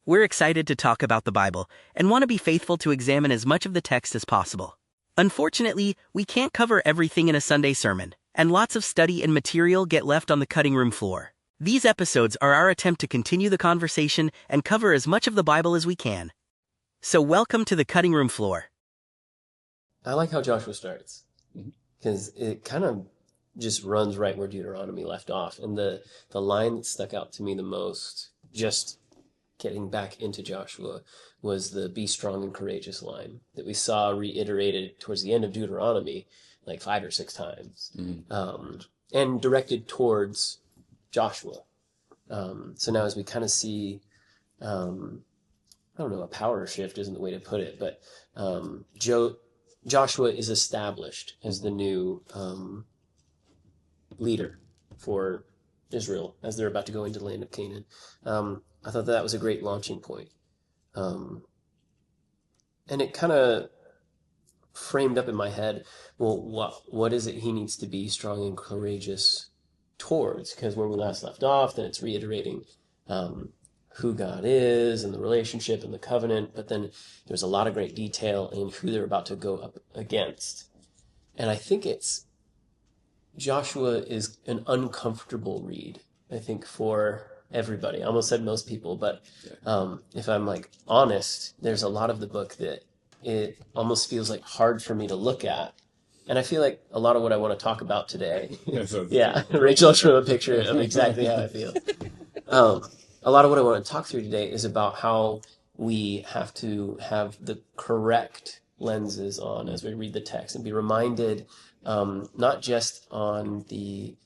We're excited to talk about the Bible and want to be faithful to examine as much of the text as possible. Unfortunately, we can't cover everything in a Sunday sermon, and lots of study and material get left on the cutting room floor. These episodes are our attempt to continue the conversation and cover as much of the Bible as we can. So welcome to the cutting room floor. I like how Joshua starts, because it kind of just runs right where Deuteronomy left off. And the line that stuck out to me the most, just getting back into Joshua, was the be strong and courageous line that we saw reiterated towards the end of Deuteronomy like 5 or 6 times, and directed towards Joshua. So now as we kind of see, I don't know, a power shift isn't the way to put it, but Joshua is established as the new leader for Israel as they're about to go into the land of Canaan. I thought that was a great launching point. And it kind of framed up in my head, well, what is it he needs to be strong and courageous towards? Because where we last left off, then it's reiterating who God is and the relationship and the covenant, but then there's a lot of great detail in who they're about to go up against. And I think Joshua is an uncomfortable read, I think, for everybody. I almost said most people, but if I'm honest, there's a lot of the book that it almost feels like hard for me to look at. And I feel like a lot of what I want to talk about today, Rachel showed a picture of exactly how I feel. A lot of what I want to talk through today is about how we have to have the correct lenses on as we read the text and be reminded not just on the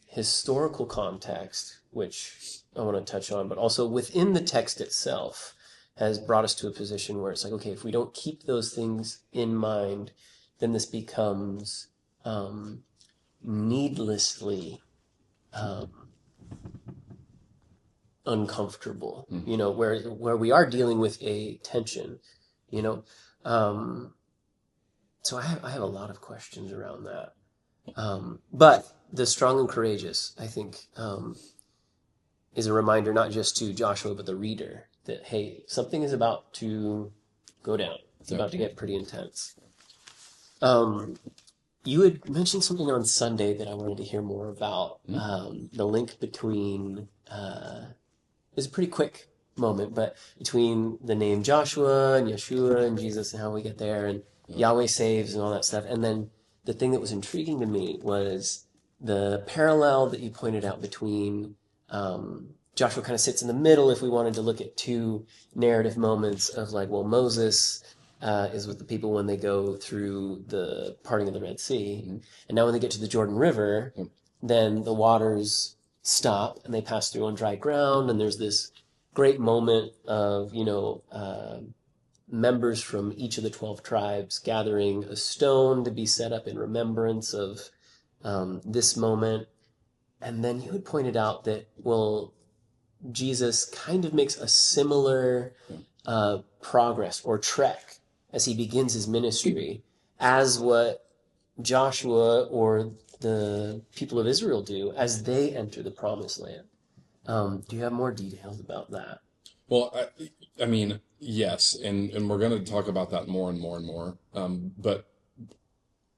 historical context, which I want to touch on, but also within the text itself has brought us to a position where it's like, okay, if we don't keep those things in mind, then this becomes needlessly uncomfortable, where we are dealing with a tension, so I have a lot of questions around that. But the strong and courageous, I think, is a reminder not just to Joshua, but the reader that, hey, something is about to go down. It's about to get pretty intense. You had mentioned something on Sunday that I wanted to hear more about. The link between, it's a pretty quick moment, but between the name Joshua and Yeshua and Jesus and how we get there and Yahweh saves and all that stuff. And then the thing that was intriguing to me was the parallel that you pointed out between Joshua kind of sits in the middle if we wanted to look at 2 narrative moments of Moses is with the people when they go through the parting of the Red Sea. And now when they get to the Jordan River, then the waters stop and they pass through on dry ground. And there's this great moment of, members from each of the 12 tribes gathering a stone to be set up in remembrance of this moment. And then you had pointed out that, Jesus kind of makes a similar progress or trek as he begins his ministry as what Joshua or the people of Israel do as they enter the promised land. Do you have more details about that? Well, I mean, yes, and we're going to talk about that more and more and more. But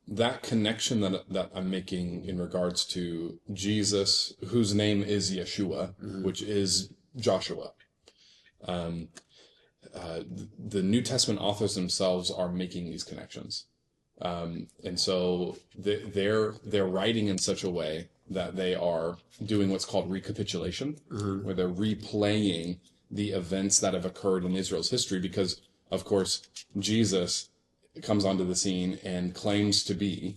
that connection that I'm making in regards to Jesus, whose name is Yeshua, which is Joshua. The New Testament authors themselves are making these connections. And so they're writing in such a way that they are doing what's called recapitulation, where they're replaying the events that have occurred in Israel's history, because, of course, Jesus comes onto the scene and claims to be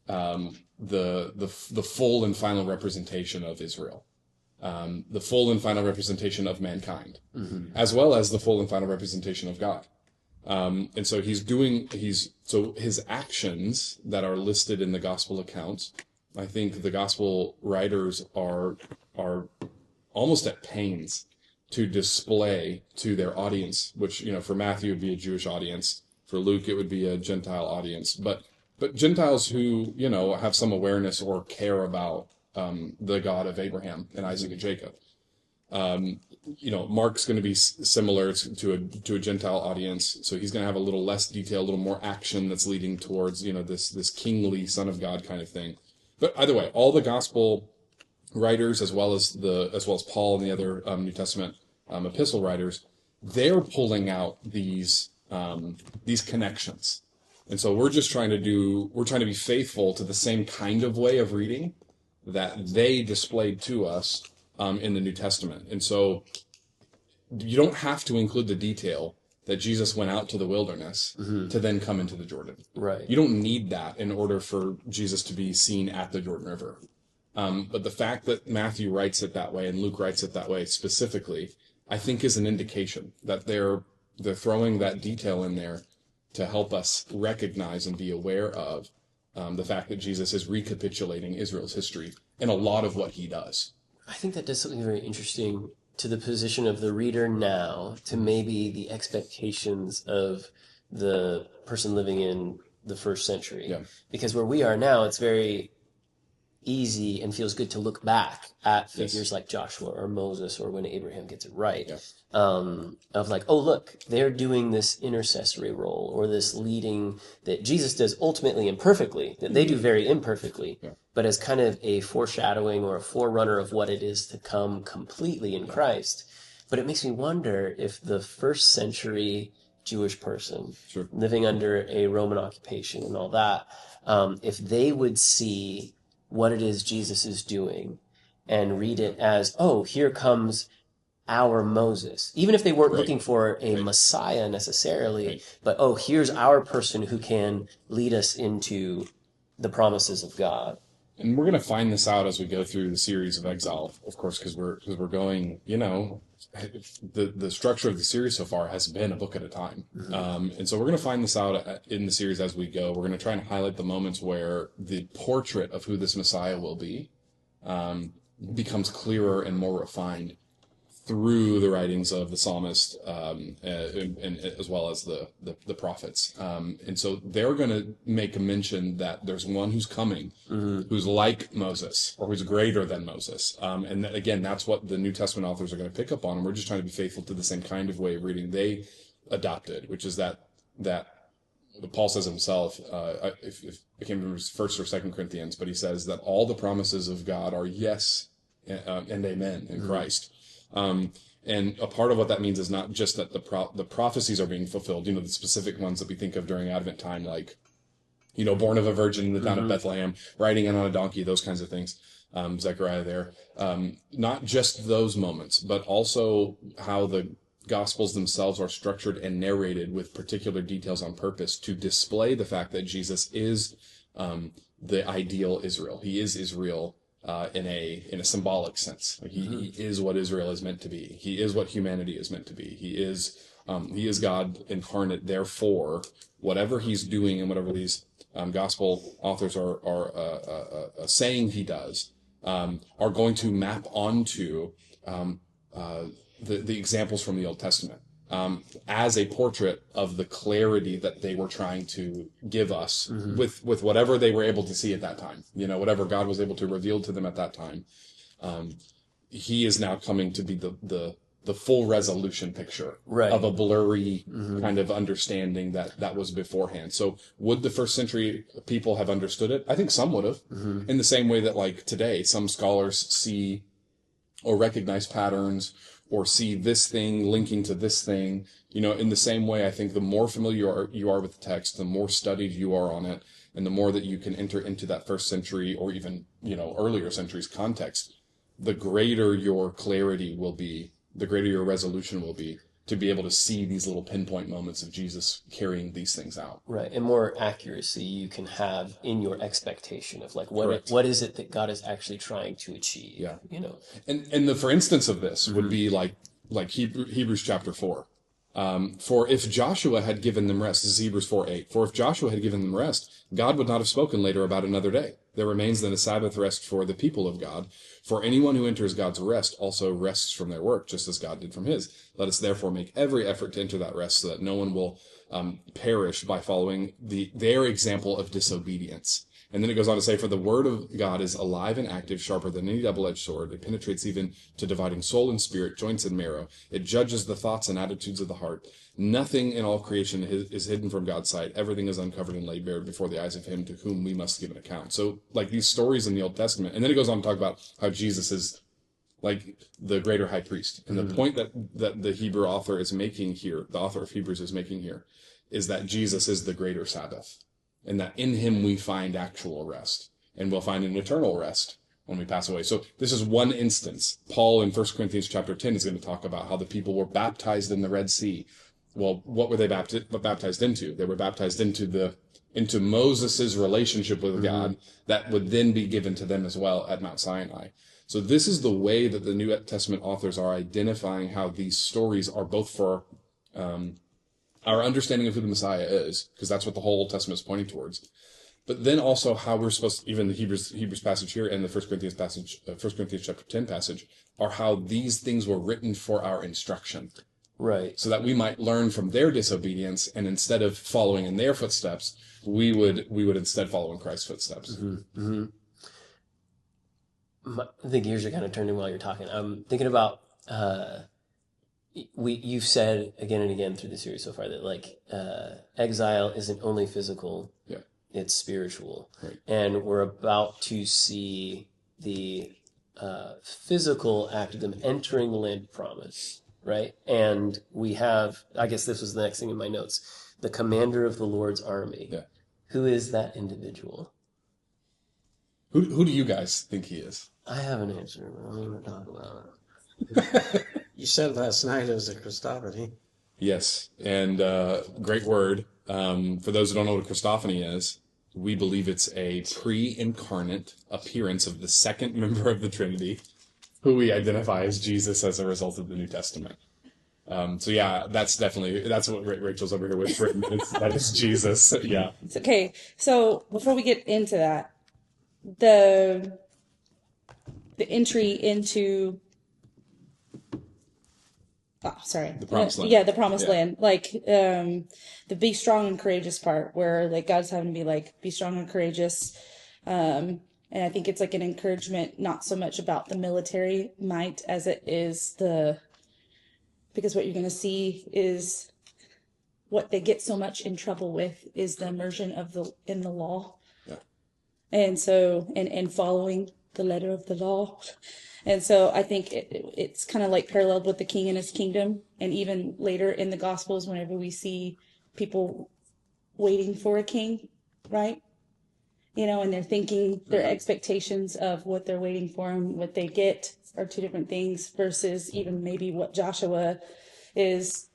the full and final representation of Israel, the full and final representation of mankind, as well as the full and final representation of God. And so his actions that are listed in the gospel accounts, I think the gospel writers are almost at pains to display to their audience, which, for Matthew would be a Jewish audience. For Luke, it would be a Gentile audience. But Gentiles who, have some awareness or care about the God of Abraham and Isaac and Jacob. Mark's going to be similar to a Gentile audience, so he's going to have a little less detail, a little more action that's leading towards this kingly Son of God kind of thing. But either way, all the gospel writers, as well as Paul and the other New Testament epistle writers, they're pulling out these connections, and so we're trying to be faithful to the same kind of way of reading that they displayed to us in the New Testament. And so you don't have to include the detail that Jesus went out to the wilderness to then come into the Jordan. Right. You don't need that in order for Jesus to be seen at the Jordan River. But the fact that Matthew writes it that way and Luke writes it that way specifically, I think is an indication that they're throwing that detail in there to help us recognize and be aware of the fact that Jesus is recapitulating Israel's history in a lot of what he does. I think that does something very interesting to the position of the reader now, to maybe the expectations of the person living in the first century. Yeah. Because where we are now, it's very easy and feels good to look back at figures like Joshua or Moses, or when Abraham gets it right, of like, oh, look, they're doing this intercessory role, or this leading that Jesus does ultimately imperfectly, that they do very imperfectly, but as kind of a foreshadowing or a forerunner of what it is to come completely in Christ. But it makes me wonder if the first century Jewish person living under a Roman occupation and all that, if they would see what it is Jesus is doing and read it as, oh, here comes our Moses. Even if they weren't looking for a Messiah necessarily, but, oh, here's our person who can lead us into the promises of God. And we're going to find this out as we go through the series of Exile, of course, because we're going, the structure of the series so far has been a book at a time. And so we're going to find this out in the series as we go. We're going to try and highlight the moments where the portrait of who this Messiah will be becomes clearer and more refined through the writings of the psalmist and as well as the prophets. And so they're going to make a mention that there's one who's coming who's like Moses, or who's greater than Moses. And that, again, that's what the New Testament authors are going to pick up on. And we're just trying to be faithful to the same kind of way of reading they adopted, which is that Paul says himself, if I can't remember 1st or 2nd Corinthians, but he says that all the promises of God are yes and amen in Christ. And a part of what that means is not just that the prophecies are being fulfilled, the specific ones that we think of during Advent time, like, born of a virgin in the town of Bethlehem, riding in on a donkey, those kinds of things, Zechariah there. Not just those moments, but also how the Gospels themselves are structured and narrated with particular details on purpose to display the fact that Jesus is the ideal Israel. He is Israel in a symbolic sense. He is what Israel is meant to be. He is what humanity is meant to be. He is God incarnate. Therefore, whatever he's doing and whatever these gospel authors are saying he does are going to map onto the examples from the Old Testament as a portrait of the clarity that they were trying to give us with whatever they were able to see at that time. Whatever God was able to reveal to them at that time. He is now coming to be the full resolution picture of a blurry kind of understanding that was beforehand. So would the first century people have understood it? I think some would have, in the same way that, like, today, some scholars see or recognize patterns or see this thing linking to this thing. In the same way, I think the more familiar you are with the text, the more studied you are on it, and the more that you can enter into that first century or even, earlier centuries context, the greater your clarity will be, the greater your resolution will be to be able to see these little pinpoint moments of Jesus carrying these things out. Right. And more accuracy you can have in your expectation of, like, what is it that God is actually trying to achieve? Yeah. And the for instance of this would be like Hebrews chapter 4. For if Joshua had given them rest, this is Hebrews 4:8. For if Joshua had given them rest, God would not have spoken later about another day. There remains then a Sabbath rest for the people of God. For anyone who enters God's rest also rests from their work, just as God did from his. Let us therefore make every effort to enter that rest, so that no one will perish by following their example of disobedience. And then it goes on to say, for the word of God is alive and active, sharper than any double-edged sword. It penetrates even to dividing soul and spirit, joints and marrow. It judges the thoughts and attitudes of the heart. Nothing in all creation is hidden from God's sight. Everything is uncovered and laid bare before the eyes of him to whom we must give an account. So, like, these stories in the Old Testament. And then it goes on to talk about how Jesus is like the greater high priest. And the point that the Hebrew author is making here, the author of Hebrews is making here, is that Jesus is the greater Sabbath. And that in him we find actual rest. And we'll find an eternal rest when we pass away. So this is one instance. Paul in 1 Corinthians chapter 10 is going to talk about how the people were baptized in the Red Sea. Well, what were they baptized into? They were baptized into Moses' relationship with God that would then be given to them as well at Mount Sinai. So this is the way that the New Testament authors are identifying how these stories are both for our understanding of who the Messiah is, because that's what the whole Old Testament is pointing towards. But then also how we're supposed to, even the Hebrews passage here and the 1 Corinthians passage, 1 Corinthians chapter 10 passage, are how these things were written for our instruction. Right. So that we might learn from their disobedience, and instead of following in their footsteps, we would instead follow in Christ's footsteps. The gears are kind of turning while you're talking. I'm thinking about you've said again and again through the series so far that like exile isn't only physical, it's spiritual, right. And we're about to see the physical act of them entering the land of promise. Right? And we have, I guess this was the next thing in my notes, the commander of the Lord's army. Yeah. Who is that individual? Who do you guys think he is? I have an answer, but I'm going to talk about it. You said last night it was a Christophany. Yes, and great word. For those who don't know what a Christophany is, we believe it's a pre-incarnate appearance of the second member of the Trinity, who we identify as Jesus as a result of the New Testament. So yeah, that's what Rachel's over here whispering. That is Jesus. Yeah. Okay, so before we get into that, the entry into the promised land. Yeah, the promised land. Like the be strong and courageous part, where like God's having to be like, be strong and courageous. And I think it's like an encouragement, not so much about the military might as it is because what you're going to see is what they get so much in trouble with is the immersion in the law. Yeah. And so, and following the letter of the law. And so I think it's kind of like paralleled with the king and his kingdom. And even later in the Gospels, whenever we see people waiting for a king, right? You know, and they're thinking their expectations of what they're waiting for and what they get are two different things versus even maybe what Joshua is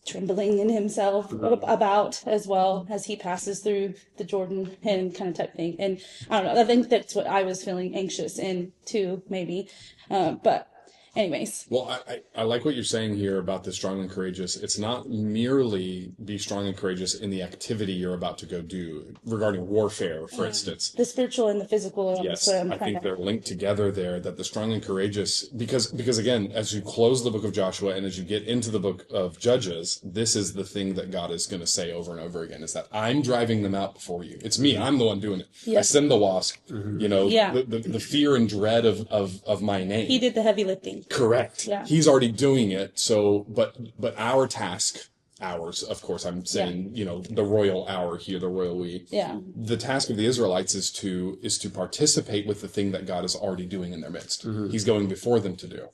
trembling in himself about as well as he passes through the Jordan and kind of type thing. And I don't know, I think that's what I was feeling anxious in too, maybe. But anyways. Well, I like what you're saying here about the strong and courageous. It's not merely be strong and courageous in the activity you're about to go do regarding warfare, for instance. The spiritual and the physical. Yes, I think they're linked together there, that the strong and courageous, because again, as you close the book of Joshua and as you get into the book of Judges, this is the thing that God is going to say over and over again, is that I'm driving them out before you. It's me. I'm the one doing it. Yep. I send the wasp, you know, the fear and dread of my name. He did the heavy lifting. Correct. Yeah. He's already doing it. So, but our task, ours, of course, I'm saying, you know, the royal our here, the royal we. Yeah. The task of the Israelites is to participate with the thing that God is already doing in their midst. He's going before them to do.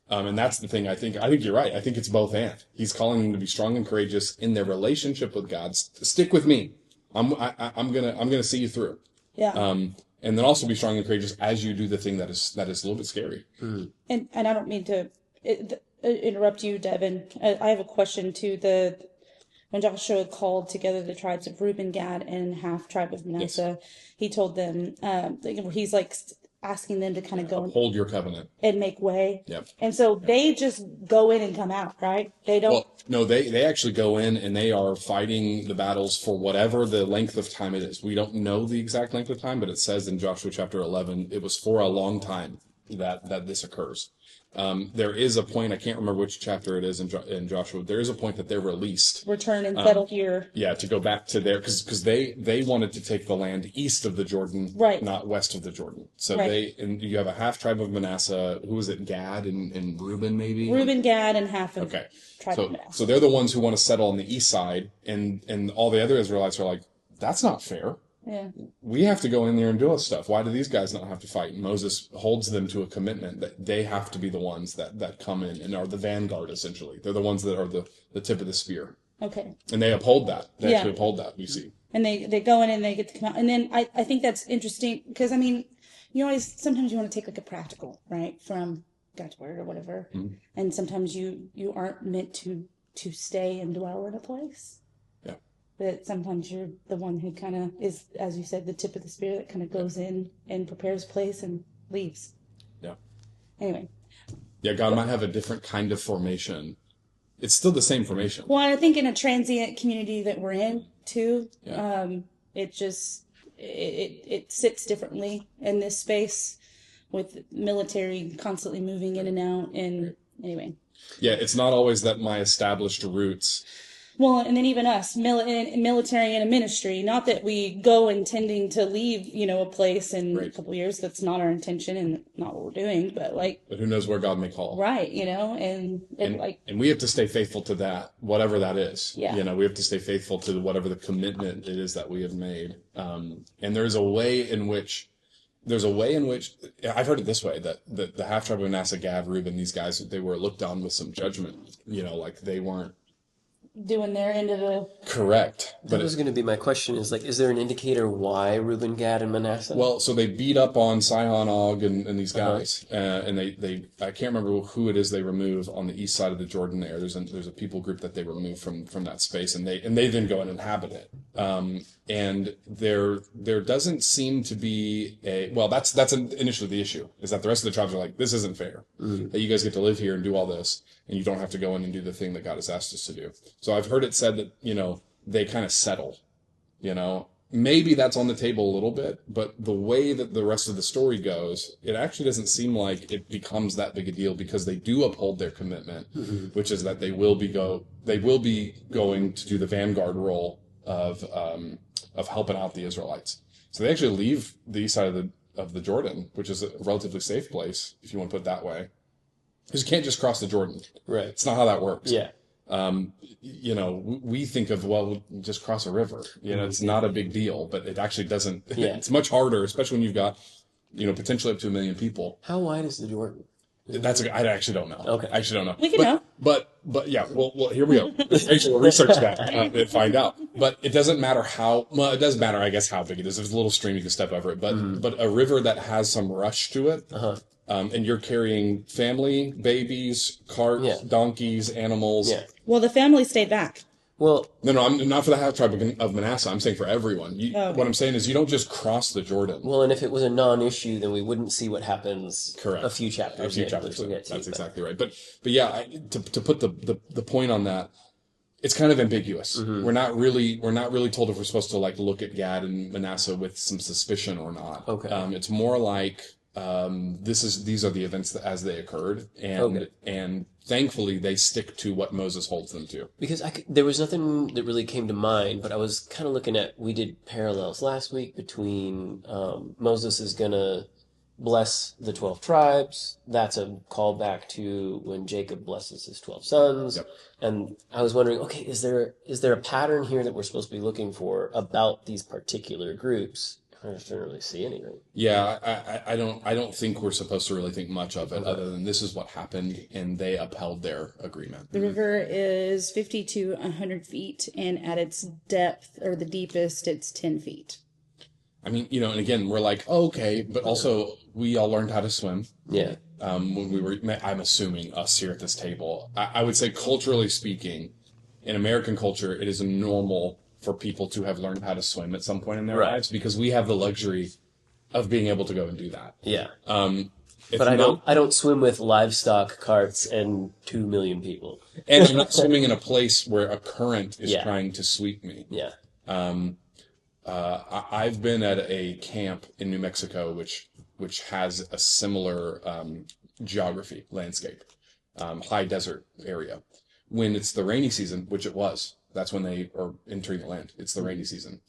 And that's the thing. I think you're right. I think it's both and. He's calling them to be strong and courageous in their relationship with God. Stick with me. I'm gonna see you through. Yeah. And then also be strong and courageous as you do the thing that is a little bit scary. And I don't mean to interrupt you, Devin. I have a question too. When Joshua called together the tribes of Reuben, Gad, and half tribe of Manasseh, he told them, he's like asking them to kind of go hold your covenant and make way. Yep. And so they just go in and come out, right? They don't. Well, no, they actually go in and they are fighting the battles for whatever the length of time it is. We don't know the exact length of time, but it says in Joshua chapter 11, it was for a long time that this occurs. There is a point, I can't remember which chapter it is in Joshua, there is a point that they're released. Return and settle here. Yeah, to go back to there, because they wanted to take the land east of the Jordan, Right. not west of the Jordan. So Right. and you have a half tribe of Manasseh, who was it, Gad and Reuben maybe? Reuben, Gad, and half of Okay. tribe of Manasseh. So they're the ones who want to settle on the east side, and all the other Israelites are like, that's not fair. Yeah. We have to go in there and do stuff. Why do these guys not have to fight? And Moses holds them to a commitment that they have to be the ones that come in and are the vanguard, essentially. They're the ones that are the tip of the spear. Okay. And they uphold that. They Yeah. actually uphold that, we see. And they go in and they get to come out. And then I think that's interesting because, I mean, sometimes you want to take like a practical, right, from God's word or whatever. Mm-hmm. And sometimes you aren't meant to stay and dwell in a place. Yeah. That sometimes you're the one who kind of is, as you said, the tip of the spear that kind of goes in and prepares place and leaves. Yeah. Anyway. Yeah, God might have a different kind of formation. It's still the same formation. Well, I think in a transient community that we're in too, Yeah. it just it sits differently in this space with military constantly moving in and out. And anyway. Yeah, it's not always that my established roots. Well, and then even us, military and a ministry, not that we go intending to leave, a place in a couple of years. That's not our intention and not what we're doing, but But who knows where God may call. Right, and we have to stay faithful to that, whatever that is. Yeah. We have to stay faithful to whatever the commitment it is that we have made. And there's a way in which I've heard it this way, that the half tribe of Manasseh, Gad, Reuben, these guys, they were looked on with some judgment, like they weren't doing their end of the... Correct. That was going to be my question, is there an indicator why Reuben, Gad, and Manasseh? Well, so they beat up on Sihon, Og, and these guys, and they I can't remember who it is they remove on the east side of the Jordan there. There's a people group that they remove from that space, and they then go and inhabit it. And there doesn't seem to be that's initially the issue, is that the rest of the tribes are like, this isn't fair, that you guys get to live here and do all this, and you don't have to go in and do the thing that God has asked us to do. So I've heard it said that, they kind of settle, maybe that's on the table a little bit, but the way that the rest of the story goes, it actually doesn't seem like it becomes that big a deal, because they do uphold their commitment, which is that they will be going to do the vanguard role of helping out the Israelites. So they actually leave the east side of the Jordan, which is a relatively safe place, if you want to put it that way. Because you can't just cross the Jordan. Right. It's not how that works. Yeah. We think of, we'll just cross a river. It's not a big deal, but it actually doesn't. Yeah. It's much harder, especially when you've got, potentially up to 1 million people. How wide is the Jordan? I actually don't know. Okay. I actually don't know. We can know. But yeah, well, here we go. Actually, we'll research that and find out. But it doesn't matter it does matter, I guess, how big it is. There's a little stream, you can step over it. But a river that has some rush to it, and you're carrying family, babies, carts, donkeys, animals. Yeah. Well, the family stayed back. Well, No, I'm not for the half tribe of Manasseh. I'm saying for everyone. Okay. What I'm saying is, you don't just cross the Jordan. well, and if it was a non-issue, then we wouldn't see what happens. Correct. A few chapters. in, which we'll get to, That's but- exactly right. But yeah, to put the point on that, it's kind of ambiguous. We're not really told if we're supposed to look at Gad and Manasseh with some suspicion or not. Okay. It's more like these are the events as they occurred, and thankfully they stick to what Moses holds them to. Because there was nothing that really came to mind, but I was kind of looking at, we did parallels last week between Moses is going to bless the 12 tribes. That's a callback to when Jacob blesses his 12 sons. Yep. And I was wondering, okay, is there a pattern here that we're supposed to be looking for about these particular groups? I just didn't really see anything. Yeah, I don't think we're supposed to really think much of it, other than this is what happened, and they upheld their agreement. The river is 50 to 100 feet, and at its depth, or the deepest, it's 10 feet. I mean, and again, we're like, oh, okay, but also we all learned how to swim. Yeah. When we were, I'm assuming us here at this table, I would say culturally speaking, in American culture, it is normal for people to have learned how to swim at some point in their lives, because we have the luxury of being able to go and do that. Yeah. But I don't swim with livestock carts and 2 million people. And I'm not swimming in a place where a current is trying to sweep me. Yeah. I've been at a camp in New Mexico, which has a similar geography, landscape, high desert area. When it's the rainy season, which it was, that's when they are entering the land. It's the rainy season.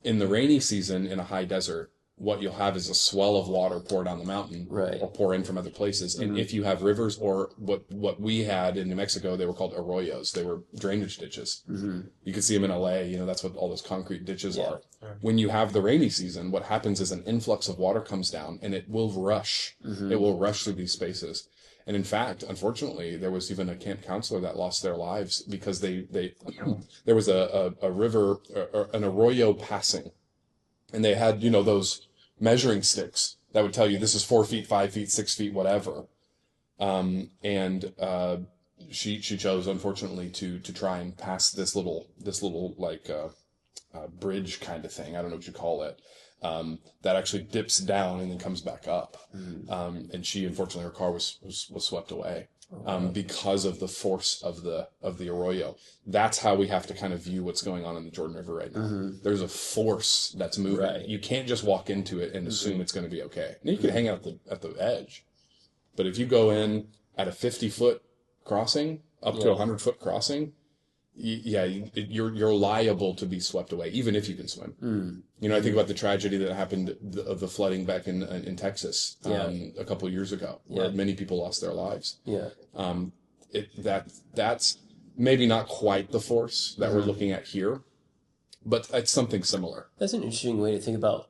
In the rainy season in a high desert, what you'll have is a swell of water pour down the mountain, Right. or pour in from other places. And if you have rivers, or what we had in New Mexico, they were called arroyos. They were drainage ditches. You can see them in LA. That's what all those concrete ditches are. When you have the rainy season, what happens is an influx of water comes down, and it will rush. It will rush through these spaces. And in fact, unfortunately, there was even a camp counselor that lost their lives because they there was a river, or an arroyo passing, and they had, those measuring sticks that would tell you this is 4 feet, 5 feet, 6 feet, whatever. She chose, unfortunately, to try and pass this little like bridge kind of thing. I don't know what you call it. That actually dips down and then comes back up. And she, unfortunately, her car was swept away. Because of the force of the arroyo. That's how we have to kind of view what's going on in the Jordan River right now. There's a force that's moving. Right. You can't just walk into it and assume it's going to be okay. Now, you can hang out at the edge, but if you go in at a 50-foot crossing up to a 100-foot crossing, you're liable to be swept away, even if you can swim. I think about the tragedy that happened of the flooding back in Texas a couple of years ago, where many people lost their lives. That's maybe not quite the force that we're looking at here, but it's something similar. That's an interesting way to think about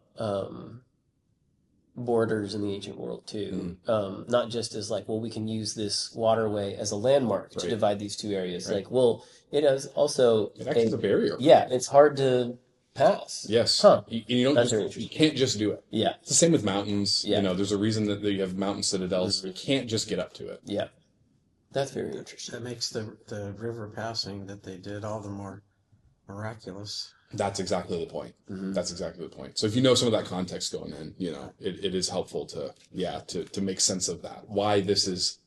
borders in the ancient world too. Not just as like, well, we can use this waterway as a landmark to divide these two areas. Right. Like, well, it is also It acts as a barrier. Yeah, it's hard to pass. Yes. Huh. You can't just do it. Yeah. It's the same with mountains. Yeah. There's a reason that you have mountain citadels. You can't just get up to it. Yeah. That's very interesting. That makes the river passing that they did all the more miraculous. That's exactly the point. That's exactly the point. So if you know some of that context going in, it is helpful to make sense of that. Why this is,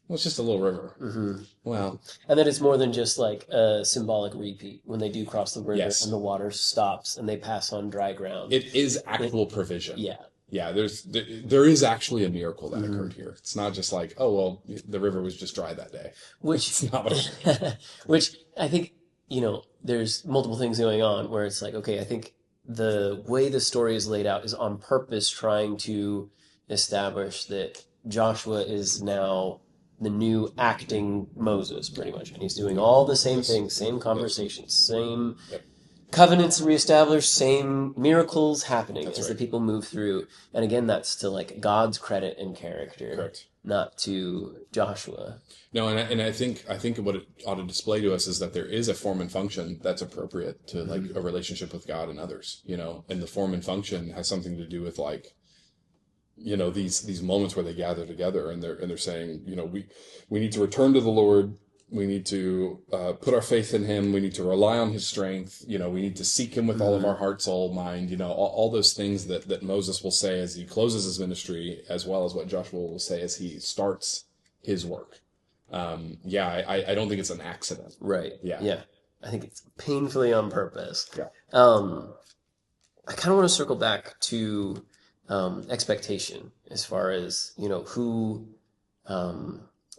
it's just a little river. Well, and that it's more than just like a symbolic repeat when they do cross the river Yes. and the water stops and they pass on dry ground. it is actual provision. Yeah. Yeah, there is actually a miracle that occurred here. It's not just like, oh, well, the river was just dry that day. Which, It's not what which I think, there's multiple things going on where it's like, okay, I think the way the story is laid out is on purpose trying to establish that Joshua is now the new acting Moses, pretty much. And he's doing all the same things, same conversations, same covenants reestablished, same miracles happening That's as right. the people move through. And again, that's to like God's credit and character, Correct. not to Joshua. No, and I think what it ought to display to us is that there is a form and function that's appropriate to like a relationship with God and others, and the form and function has something to do with like, these moments where they gather together and they're saying, we need to return to the Lord. We need to put our faith in him. We need to rely on his strength. We need to seek him with all of our heart, soul, mind, all those things that Moses will say as he closes his ministry, as well as what Joshua will say as he starts his work. I don't think it's an accident. Right. Yeah. I think it's painfully on purpose. Yeah. I kind of want to circle back to expectation as far as, who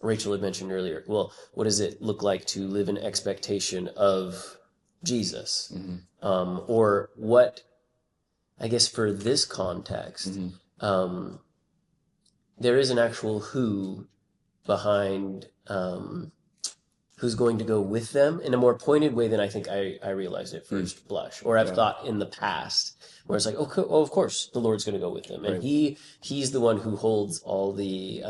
Rachel had mentioned earlier. Well, what does it look like to live in expectation of Jesus? Or what, I guess for this context, there is an actual who behind who's going to go with them in a more pointed way than I think I realized at first blush, or I've thought in the past, where it's like, okay, well, of course the Lord's going to go with them, and he's the one who holds all the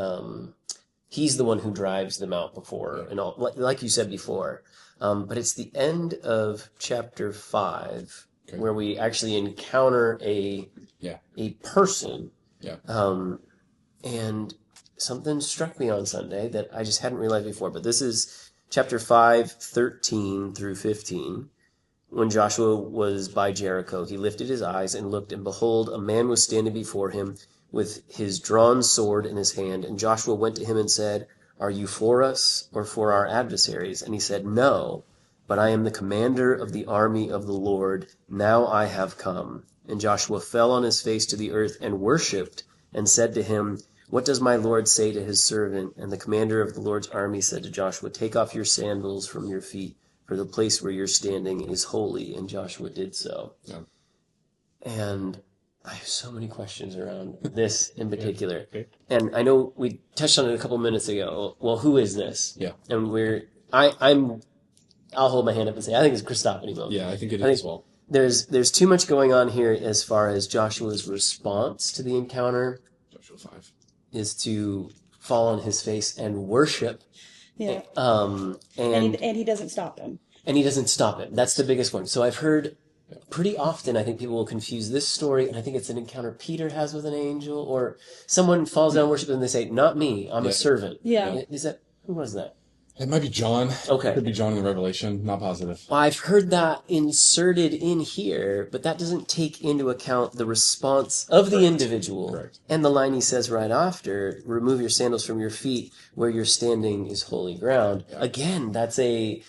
he's the one who drives them out before and all, like you said before. But it's the end of chapter 5 where we actually encounter a person. And something struck me on Sunday that I just hadn't realized before. But this is chapter 5, 13 through 15. When Joshua was by Jericho, he lifted his eyes and looked, and behold, a man was standing before him with his drawn sword in his hand. And Joshua went to him and said, "Are you for us or for our adversaries?" And he said, "No, but I am the commander of the army of the Lord. Now I have come." And Joshua fell on his face to the earth and worshipped and said to him, What does my Lord say to his servant? And the commander of the Lord's army said to Joshua, take off your sandals from your feet, for the place where you're standing is holy. And Joshua did so. Yeah. And I have so many questions around this in particular. Okay. And I know we touched on it a couple minutes ago. Well, who is this? Yeah. And I'll hold my hand up and say, I think it's a Christophany moment. Yeah, I think it is as well. There's too much going on here as far as Joshua's response to the encounter Joshua 5. is to fall on his face and worship. Yeah. And he doesn't stop him. And he doesn't stop it. That's the biggest one. So I've heard pretty often, I think people will confuse this story, and I think it's an encounter Peter has with an angel, or someone falls down worship and they say, not me, I'm a servant. Yeah. Who was that? It might be John. Okay. Could be John in the Revelation. Not positive. Well, I've heard that inserted in here, but that doesn't take into account the response of the individual. Correct. And the line he says right after, remove your sandals from your feet, where you're standing is holy ground. Yeah. Again, that's a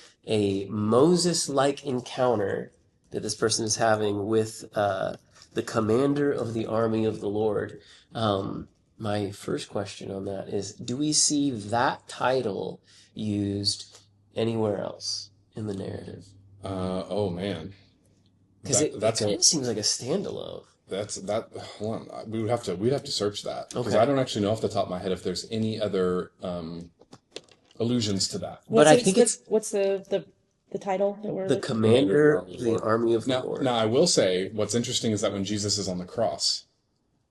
Moses-like encounter that this person is having with the commander of the army of the Lord. My first question on that is, do we see that title used anywhere else in the narrative? Oh man, Because it kind of seems like a standalone. Hold on, we'd have to search that because Okay. I don't actually know off the top of my head if there's any other allusions to that. But I think what's the title that we're the commander of the army of the Now, Lord. now I will say what's interesting is that when Jesus is on the cross,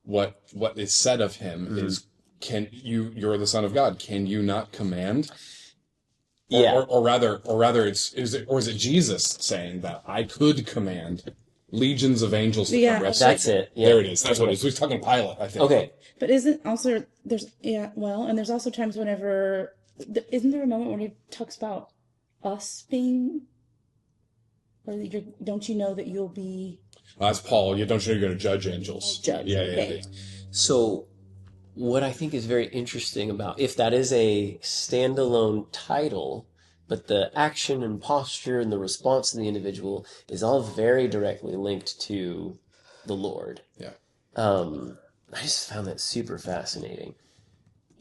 what is said of him is, you're the Son of God, can you not command? Yeah. Or rather, is it Jesus saying that I could command legions of angels to come rescue? That's it. Yeah. There it is. That's what it is. We're talking Pilate, I think. Okay. But isn't also and there's also times whenever isn't there a moment when he talks about us being, or don't you know that you'll be That's Paul. You don't know you're going to judge angels. judged? Yeah. Okay. So what I think is very interesting about, if that is a standalone title, but the action and posture and the response of the individual is all very directly linked to the Lord. Yeah. I just found that super fascinating.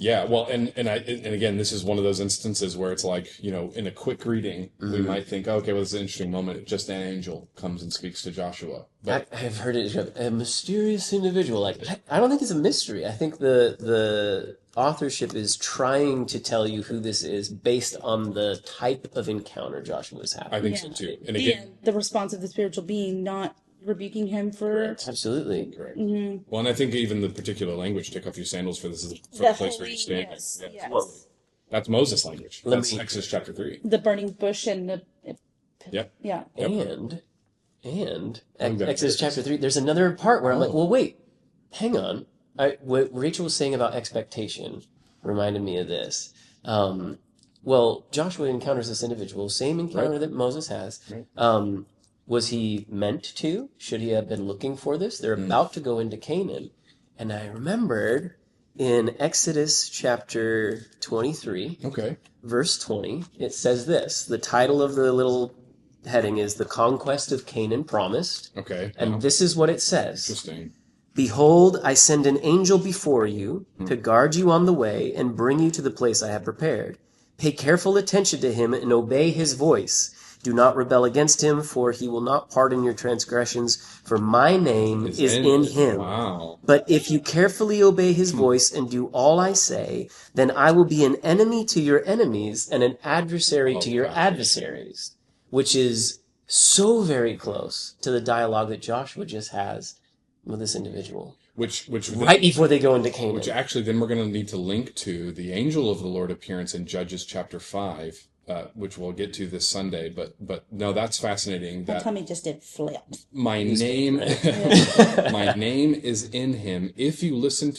Yeah, well, and again, this is one of those instances where it's like, in a quick reading, we might think, okay, well, it's an interesting moment. Just an angel comes and speaks to Joshua. But I've heard it described, a mysterious individual. Like, I don't think it's a mystery. I think the authorship is trying to tell you who this is based on the type of encounter Joshua was having. I think so too. And again, the response of the spiritual being not rebuking him for Absolutely. correct. Well, and I think even the particular language, take off your sandals for the place where you're standing. holiness, Yeah. yes. That's Moses language. That's Exodus chapter 3. The burning bush and the Yep. yeah. And I'm gonna Exodus fix chapter 3, there's another part where I'm like, well, wait, hang on. What Rachel was saying about expectation reminded me of this. Well, Joshua encounters this individual, same encounter that Moses has. Right. Was he meant to? Should he have been looking for this? They're about to go into Canaan. And I remembered in Exodus chapter 23, Okay. verse 20, it says this. The title of the little heading is The Conquest of Canaan Promised. Okay. And this is what it says. Interesting. Behold, I send an angel before you to guard you on the way and bring you to the place I have prepared. Pay careful attention to him and obey his voice. Do not rebel against him, for he will not pardon your transgressions, for my name is in him. Wow. But if you carefully obey his voice and do all I say, then I will be an enemy to your enemies and an adversary to your adversaries, which is so very close to the dialogue that Joshua just has with this individual. Which Right before they go into Canaan. Which actually then we're going to need to link to the angel of the Lord appearance in Judges chapter 5, which we'll get to this Sunday. But no, that's fascinating. My That tummy just did flip. my name, my name is in him. If you listen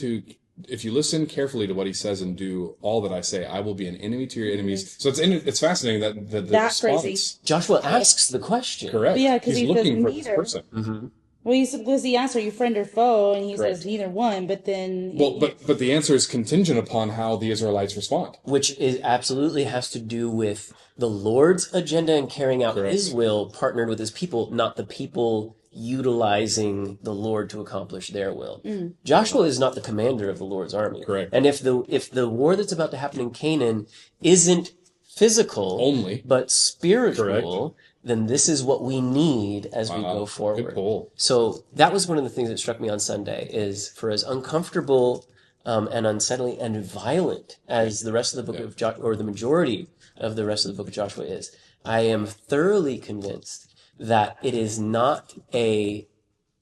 carefully to what he says and do all that I say, I will be an enemy to your enemies. So it's fascinating that the That's response. crazy. Joshua asks the question. Correct. Yeah, 'cause he's he says looking for this neither. person. Well, he asks, "Are you friend or foe?" And he Correct. says neither one. But then, Well, but the answer is contingent upon how the Israelites respond. Which absolutely has to do with the Lord's agenda and carrying out Correct. his will partnered with his people, not the people utilizing the Lord to accomplish their will. Joshua is not the commander of the Lord's army. Correct. And if the war that's about to happen in Canaan isn't physical Only. but spiritual, then this is what we need as we go forward. Good pull. So that was one of the things that struck me on Sunday, is for as uncomfortable and unsettling and violent as the rest of the book of Joshua, or the majority of the rest of the book of Joshua is, I am thoroughly convinced that it is not a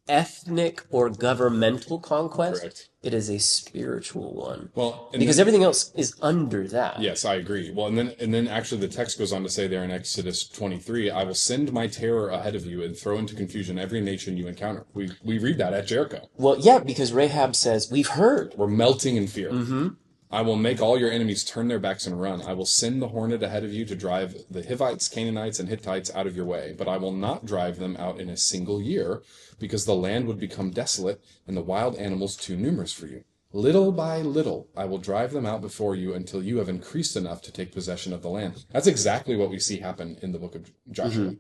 ethnic or governmental conquest. Correct. It is a spiritual one. Well, because everything else is under that. Yes, I agree. Well, and then actually the text goes on to say there in Exodus 23, I will send my terror ahead of you and throw into confusion every nation you encounter. We read that at Jericho. Well, yeah, because Rahab says, we've heard. We're melting in fear. Mm-hmm. I will make all your enemies turn their backs and run. I will send the hornet ahead of you to drive the Hivites, Canaanites, and Hittites out of your way. But I will not drive them out in a single year, because the land would become desolate and the wild animals too numerous for you. Little by little, I will drive them out before you until you have increased enough to take possession of the land. That's exactly what we see happen in the book of Joshua.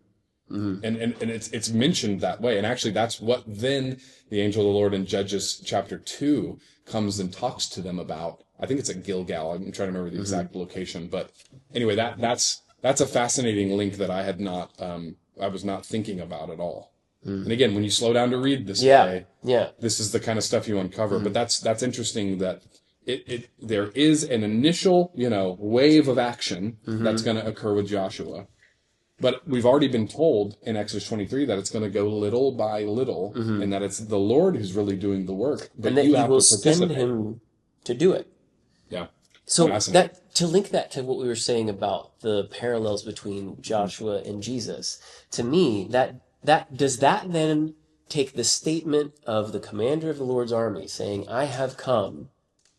Mm-hmm. And it's mentioned that way. And actually, that's what then the angel of the Lord in Judges chapter 2 comes and talks to them about. I think it's at Gilgal. I'm trying to remember the exact location. But anyway, that's a fascinating link that I had not, I was not thinking about at all. And again, when you slow down to read this way, this is the kind of stuff you uncover. But that's interesting that there is an initial, wave of action that's going to occur with Joshua. But we've already been told in Exodus 23 that it's going to go little by little, and that it's the Lord who's really doing the work. But and that you he have will to participate. send him to do it. Yeah. So that, to link that to what we were saying about the parallels between Joshua and Jesus, to me, that does that then take the statement of the commander of the Lord's army saying, I have come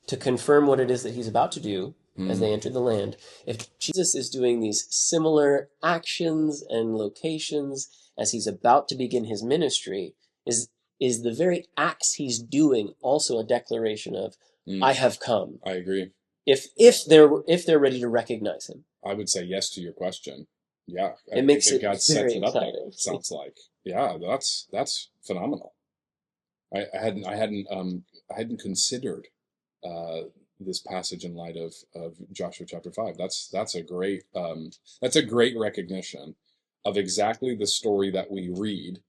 to confirm what it is that he's about to do as they enter the land. If Jesus is doing these similar actions and locations as he's about to begin his ministry, is the very acts he's doing also a declaration of, I have come? I agree. If they're ready to recognize him. I would say yes to your question. Yeah. It makes it God very sets it up exciting. there, it sounds like. Yeah, that's phenomenal. I hadn't considered this passage in light of Joshua chapter 5. That's a great recognition of exactly the story that we read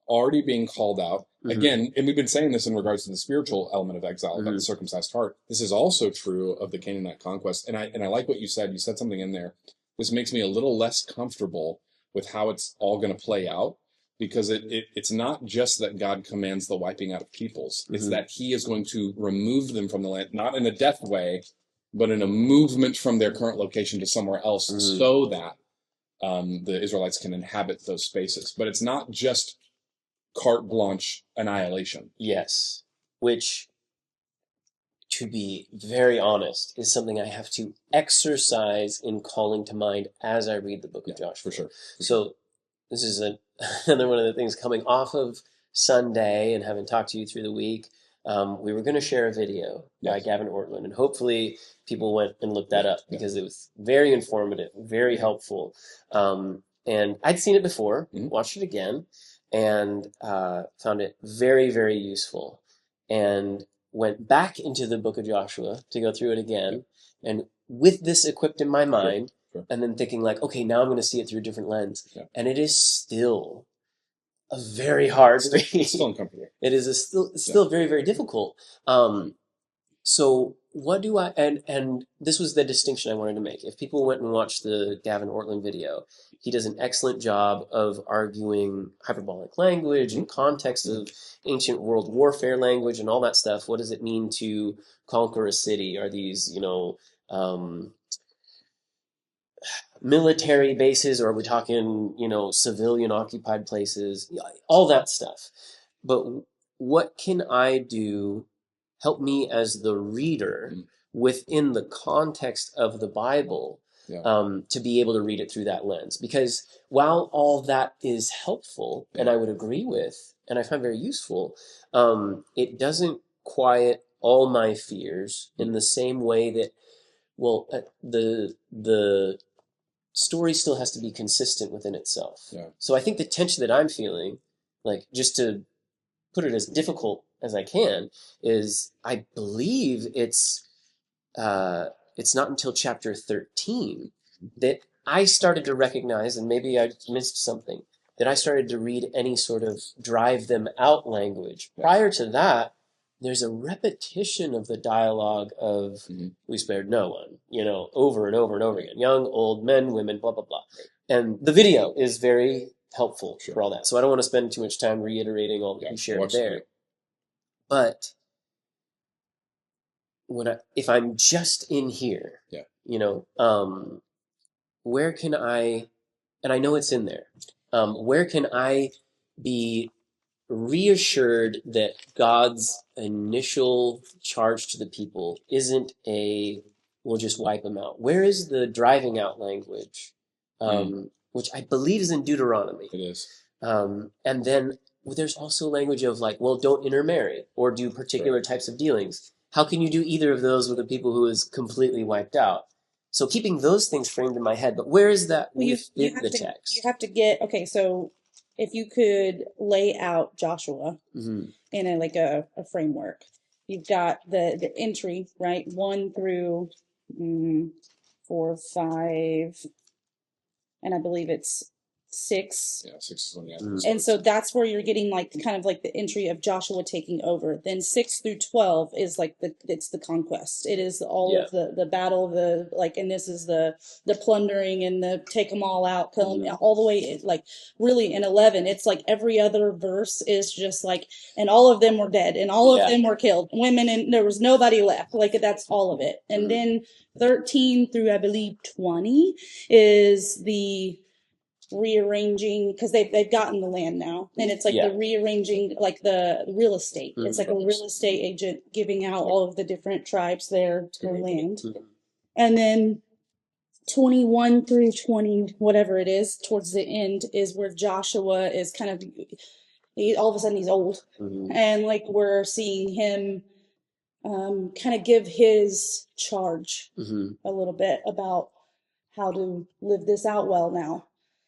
already being called out. Again, and we've been saying this in regards to the spiritual element of exile, about the circumcised heart. This is also true of the Canaanite conquest. And I like what you said. You said something in there. This makes me a little less comfortable with how it's all going to play out, because it's not just that God commands the wiping out of peoples. It's that he is going to remove them from the land, not in a death way, but in a movement from their current location to somewhere else, so that the Israelites can inhabit those spaces. But it's not just carte blanche annihilation. Yes. Which, to be very honest, is something I have to exercise in calling to mind as I read the book of Joshua. For sure. So this is another one of the things coming off of Sunday and having talked to you through the week. We were going to share a video by Gavin Ortland, and hopefully people went and looked that up, because it was very informative, very helpful. And I'd seen it before, watched it again, and found it very, very useful, and went back into the book of Joshua to go through it again, and with this equipped in my mind, and then thinking like, okay, now I'm going to see it through a different lens. And it is still a very hard read. It's still uncomfortable. It is still very, very difficult. So what do I, and this was the distinction I wanted to make. If people went and watched the Gavin Ortland video, he does an excellent job of arguing hyperbolic language and context of ancient world warfare language and all that stuff. What does it mean to conquer a city? Are these, military bases, or are we talking, civilian occupied places? All that stuff. But what can I do, help me as the reader within the context of the Bible, to be able to read it through that lens? Because while all that is helpful, and I would agree with, and I find very useful, it doesn't quiet all my fears in the same way that, the story still has to be consistent within itself. So I think the tension that I'm feeling like just to put it as difficult as I can, is I believe it's not until chapter 13 that I started to recognize, and maybe I missed something, that I started to read any sort of drive them out language. Prior to that, there's a repetition of the dialogue of we spared no one, over and over and over again. Young, old, men, women, blah, blah, blah. And the video is very helpful for all that. So I don't want to spend too much time reiterating all that you shared there. But if I'm just in here, where can I, and I know it's in there, where can I be reassured that God's initial charge to the people isn't we'll just wipe them out? Where is the driving out language, which I believe is in Deuteronomy? It is. And then there's also language of like, well, don't intermarry or do particular types of dealings. How can you do either of those with a people who is completely wiped out? So keeping those things framed in my head, but where is that within the text? You have to get, okay, so if you could lay out Joshua in a framework, you've got the entry, right? 1 through 4, 5, and I believe it's 6. Yeah, 6 is on the end. And so that's where you're getting like kind of like the entry of Joshua taking over. Then 6 through 12 is like it's the conquest. It is all of the battle, and this is the plundering and the take them all out, kill them all the way. Like really in 11, it's like every other verse is just like, and all of them were dead and all of them were killed, women, and there was nobody left. Like that's all of it. And then 13 through I believe 20 is the rearranging, because they've gotten the land now, and it's like the rearranging, like the real estate. It's like a real estate agent giving out all of the different tribes their land. And then 21 through 20, whatever it is, towards the end is where Joshua is kind of, all of a sudden he's old, and like we're seeing him kind of give his charge a little bit about how to live this out well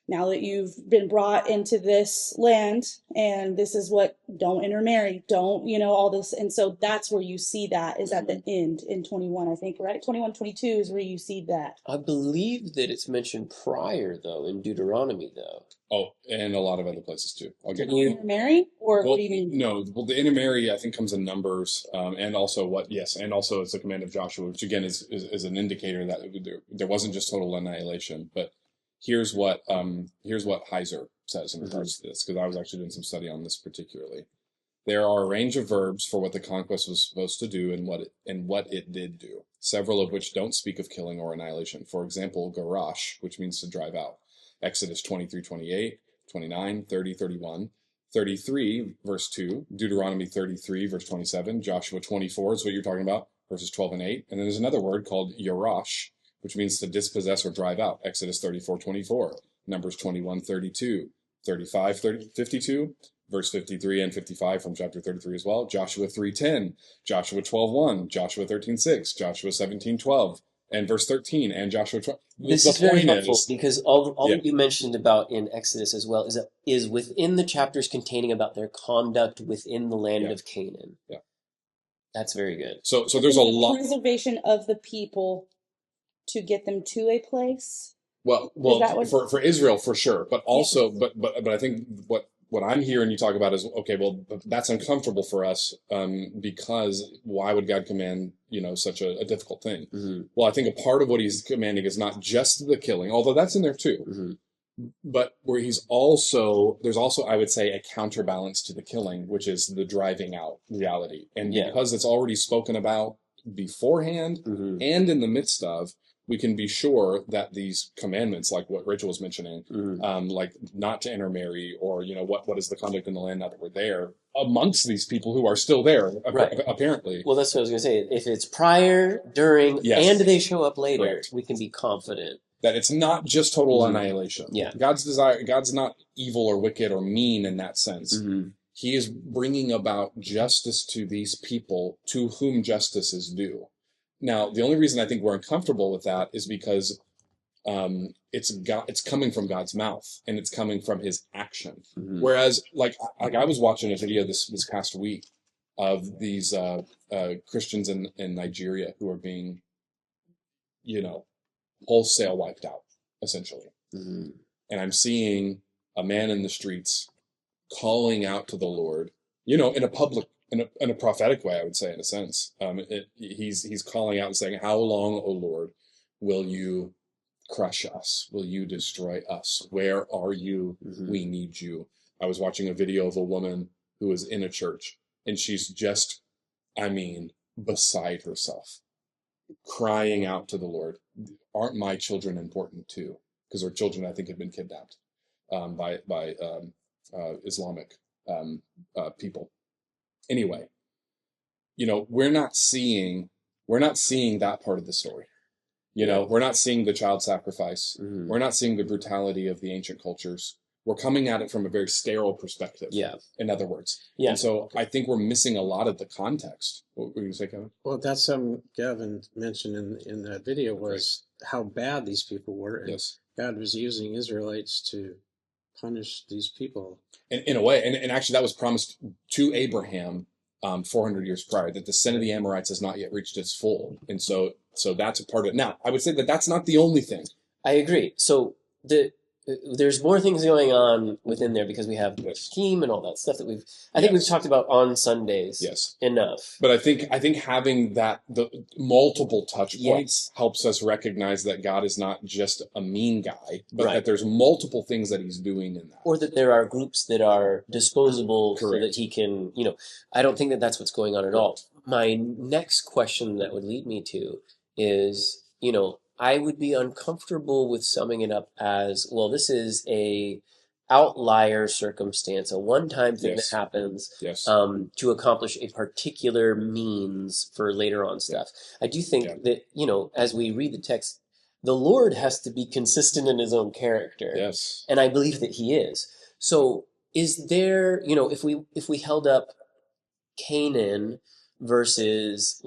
now that you've been brought into this land, and this is what, don't intermarry, don't, all this. And so that's where you see that is at the end in 21, I think, right? 21, 22 is where you see that. I believe that it's mentioned prior, though, in Deuteronomy, though. Oh, and a lot of other places, too. I'll get you intermarry? Or what do you mean? No, the intermarry, I think, comes in Numbers, and also it's the command of Joshua, which, again, is an indicator that there wasn't just total annihilation, but here's what Heiser says in regards to this, because I was actually doing some study on this particularly. There are a range of verbs for what the conquest was supposed to do and what it did do, several of which don't speak of killing or annihilation. For example, garash, which means to drive out. Exodus 23, 28, 29, 30, 31, 33, verse 2, Deuteronomy 33, verse 27, Joshua 24 is what you're talking about, verses 12 and 8. And then there's another word called yarash, which means to dispossess or drive out. Exodus 34, 24, Numbers 21, 32, 35, 52, verse 53 and 55 from chapter 33 as well. Joshua 3:10, Joshua 12:1, Joshua 13:6, Joshua 17:12, and verse 13, and Joshua 12. This is very helpful because all that you mentioned about in Exodus as well is within the chapters containing about their conduct within the land of Canaan. Yeah. That's very good. So there's a lot. Preservation of the people to get them to a place. Well, for Israel for sure, but also, but I think what I'm hearing you talk about is okay. Well, that's uncomfortable for us because why would God command such a difficult thing? Well, I think a part of what He's commanding is not just the killing, although that's in there too, but where there's also I would say a counterbalance to the killing, which is the driving out reality, and because it's already spoken about beforehand and in the midst of. We can be sure that these commandments, like what Rachel was mentioning, like not to intermarry, or what is the conduct in the land now that we're there, amongst these people who are still there, apparently. Well, that's what I was going to say. If it's prior, during, and they show up later, we can be confident that it's not just total annihilation. Yeah, God's not evil or wicked or mean in that sense. He is bringing about justice to these people to whom justice is due. Now, the only reason I think we're uncomfortable with that is because it's coming from God's mouth, and it's coming from his action. Mhm. Whereas I was watching a video this past week of these Christians in Nigeria who are being, wholesale wiped out, essentially. Mhm. And I'm seeing a man in the streets calling out to the Lord, in a public, in a prophetic way, I would say, in a sense. He's calling out and saying, "How long, O Lord, will you crush us? Will you destroy us? Where are you? Mhm. We need you." I was watching a video of a woman who was in a church, and she's just, beside herself, crying out to the Lord. Aren't my children important too? Because her children, I think, had been kidnapped by Islamic people. Anyway, we're not seeing that part of the story. We're not seeing the child sacrifice. Mhm. We're not seeing the brutality of the ancient cultures. We're coming at it from a very sterile perspective. Yeah. In other words. Yeah. And so I think we're missing a lot of the context. What were you going to say, Kevin? Well, that's something Gavin mentioned in that video was how bad these people were. And Yes. God was using Israelites to punish these people. In a way, and actually that was promised to Abraham 400 years prior, that the sin of the Amorites has not yet reached its full. And so that's a part of it. Now, I would say that that's not the only thing. I agree. So there's more things going on within there because we have the scheme and all that stuff that I think we've talked about on Sundays. Yes. Enough. But I think having the multiple touch points helps us recognize that God is not just a mean guy, but that there's multiple things that he's doing in that. Or that there are groups that are disposable. Correct. So that he can, I don't think that that's what's going on at all. My next question that would lead me to is, I would be uncomfortable with summing it up as, well, this is a outlier circumstance, a one-time thing that happens to accomplish a particular means for later on stuff. I do think that, as we read the text, the Lord has to be consistent in his own character. Yes. And I believe that he is. So is there, if we held up Canaan versus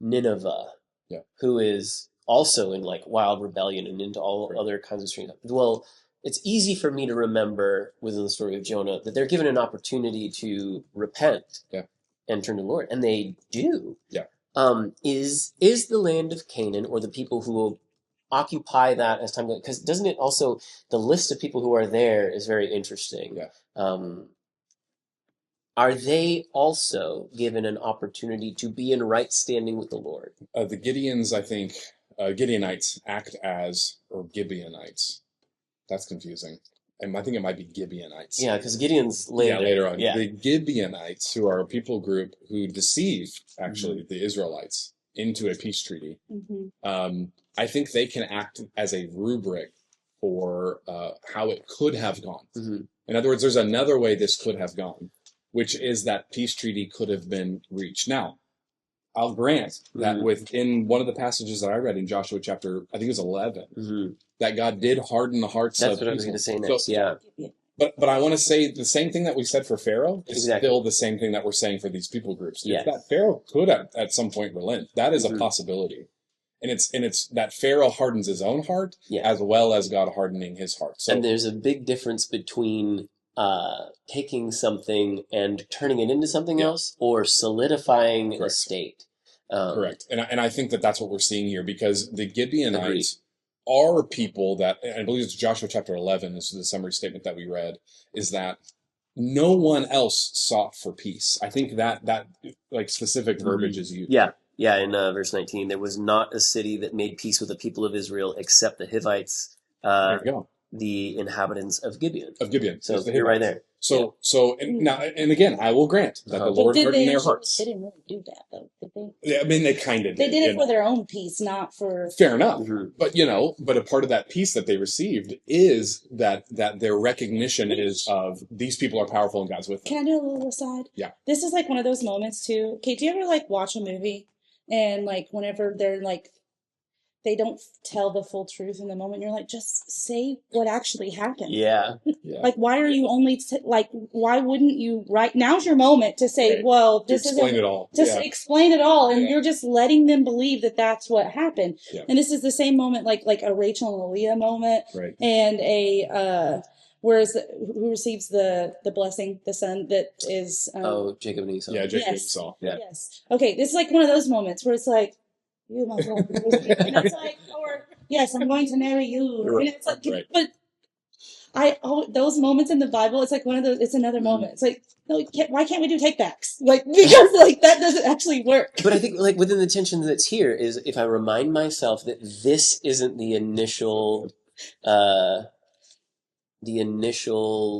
Nineveh, who is also in wild rebellion and into all other kinds of strange. Well, it's easy for me to remember within the story of Jonah that they're given an opportunity to repent and turn to the Lord, and they do. Yeah. Is the land of Canaan, or the people who will occupy that as time goes, because doesn't it also, the list of people who are there is very interesting. Yeah. Are they also given an opportunity to be in right standing with the Lord? The Gideons, I think, Gideonites act as, or Gibeonites. That's confusing. And I think it might be Gibeonites. Yeah, because Gideon's later. Yeah, later on. Yeah. The Gibeonites, who are a people group who deceive, actually, the Israelites into a peace treaty. Mm-hmm. I think they can act as a rubric for how it could have gone. Mm-hmm. In other words, there's another way this could have gone, which is that peace treaty could have been reached. Now, I'll grant that within one of the passages that I read in Joshua chapter, I think it was 11, that God did harden the hearts of people. That's what I was going to say next, yeah. But I want to say the same thing that we said for Pharaoh is Exactly. still the same thing that we're saying for these people groups. Yes. That Pharaoh could at some point relent. That is a possibility. And it's that Pharaoh hardens his own heart as well as God hardening his heart. So, and there's a big difference between taking something and turning it into something else, or solidifying a state. Correct. And I think that's what we're seeing here, because the Gibeonites are people that, and I believe it's Joshua chapter 11, this is the summary statement that we read, is that no one else sought for peace. I think that specific verbiage is used. Yeah, in verse 19, there was not a city that made peace with the people of Israel except the Hivites, There you go. the inhabitants of Gibeon. So you're right there. And again, I will grant that the Lord hardened their hearts. They didn't really do that, though, did they? Yeah, I mean, they kind of did. They did it for their own peace, not for... Fair enough. But, but a part of that peace that they received is that their recognition is of these people are powerful and God's with them. Can I do a little aside? Yeah. This is one of those moments, too. Okay, do you ever, watch a movie and, whenever they're, they don't tell the full truth in the moment. You're like, just say what actually happened. Yeah. Like, why are you only like? Why wouldn't you? Right now's your moment to say, Right. well, this Explain isn't. it all. Just Yeah. explain it all, and Yeah. you're just letting them believe that that's what happened. Yeah. And this is the same moment, like a Rachel and a Leah moment, Right. and who receives the blessing, the son that is Jacob and Esau. Yeah, Jacob and yes, Esau. Yeah. yes. Okay, this is like one of those moments where it's like, you my God, and it's like, or yes, I'm going to marry you, Right. and it's like, Right. but those moments in the Bible, it's like one of those. It's another moment. It's like, no, why can't we do takebacks? Like, because like that doesn't actually work. But I think like within the tension that's here is if I remind myself that this isn't the initial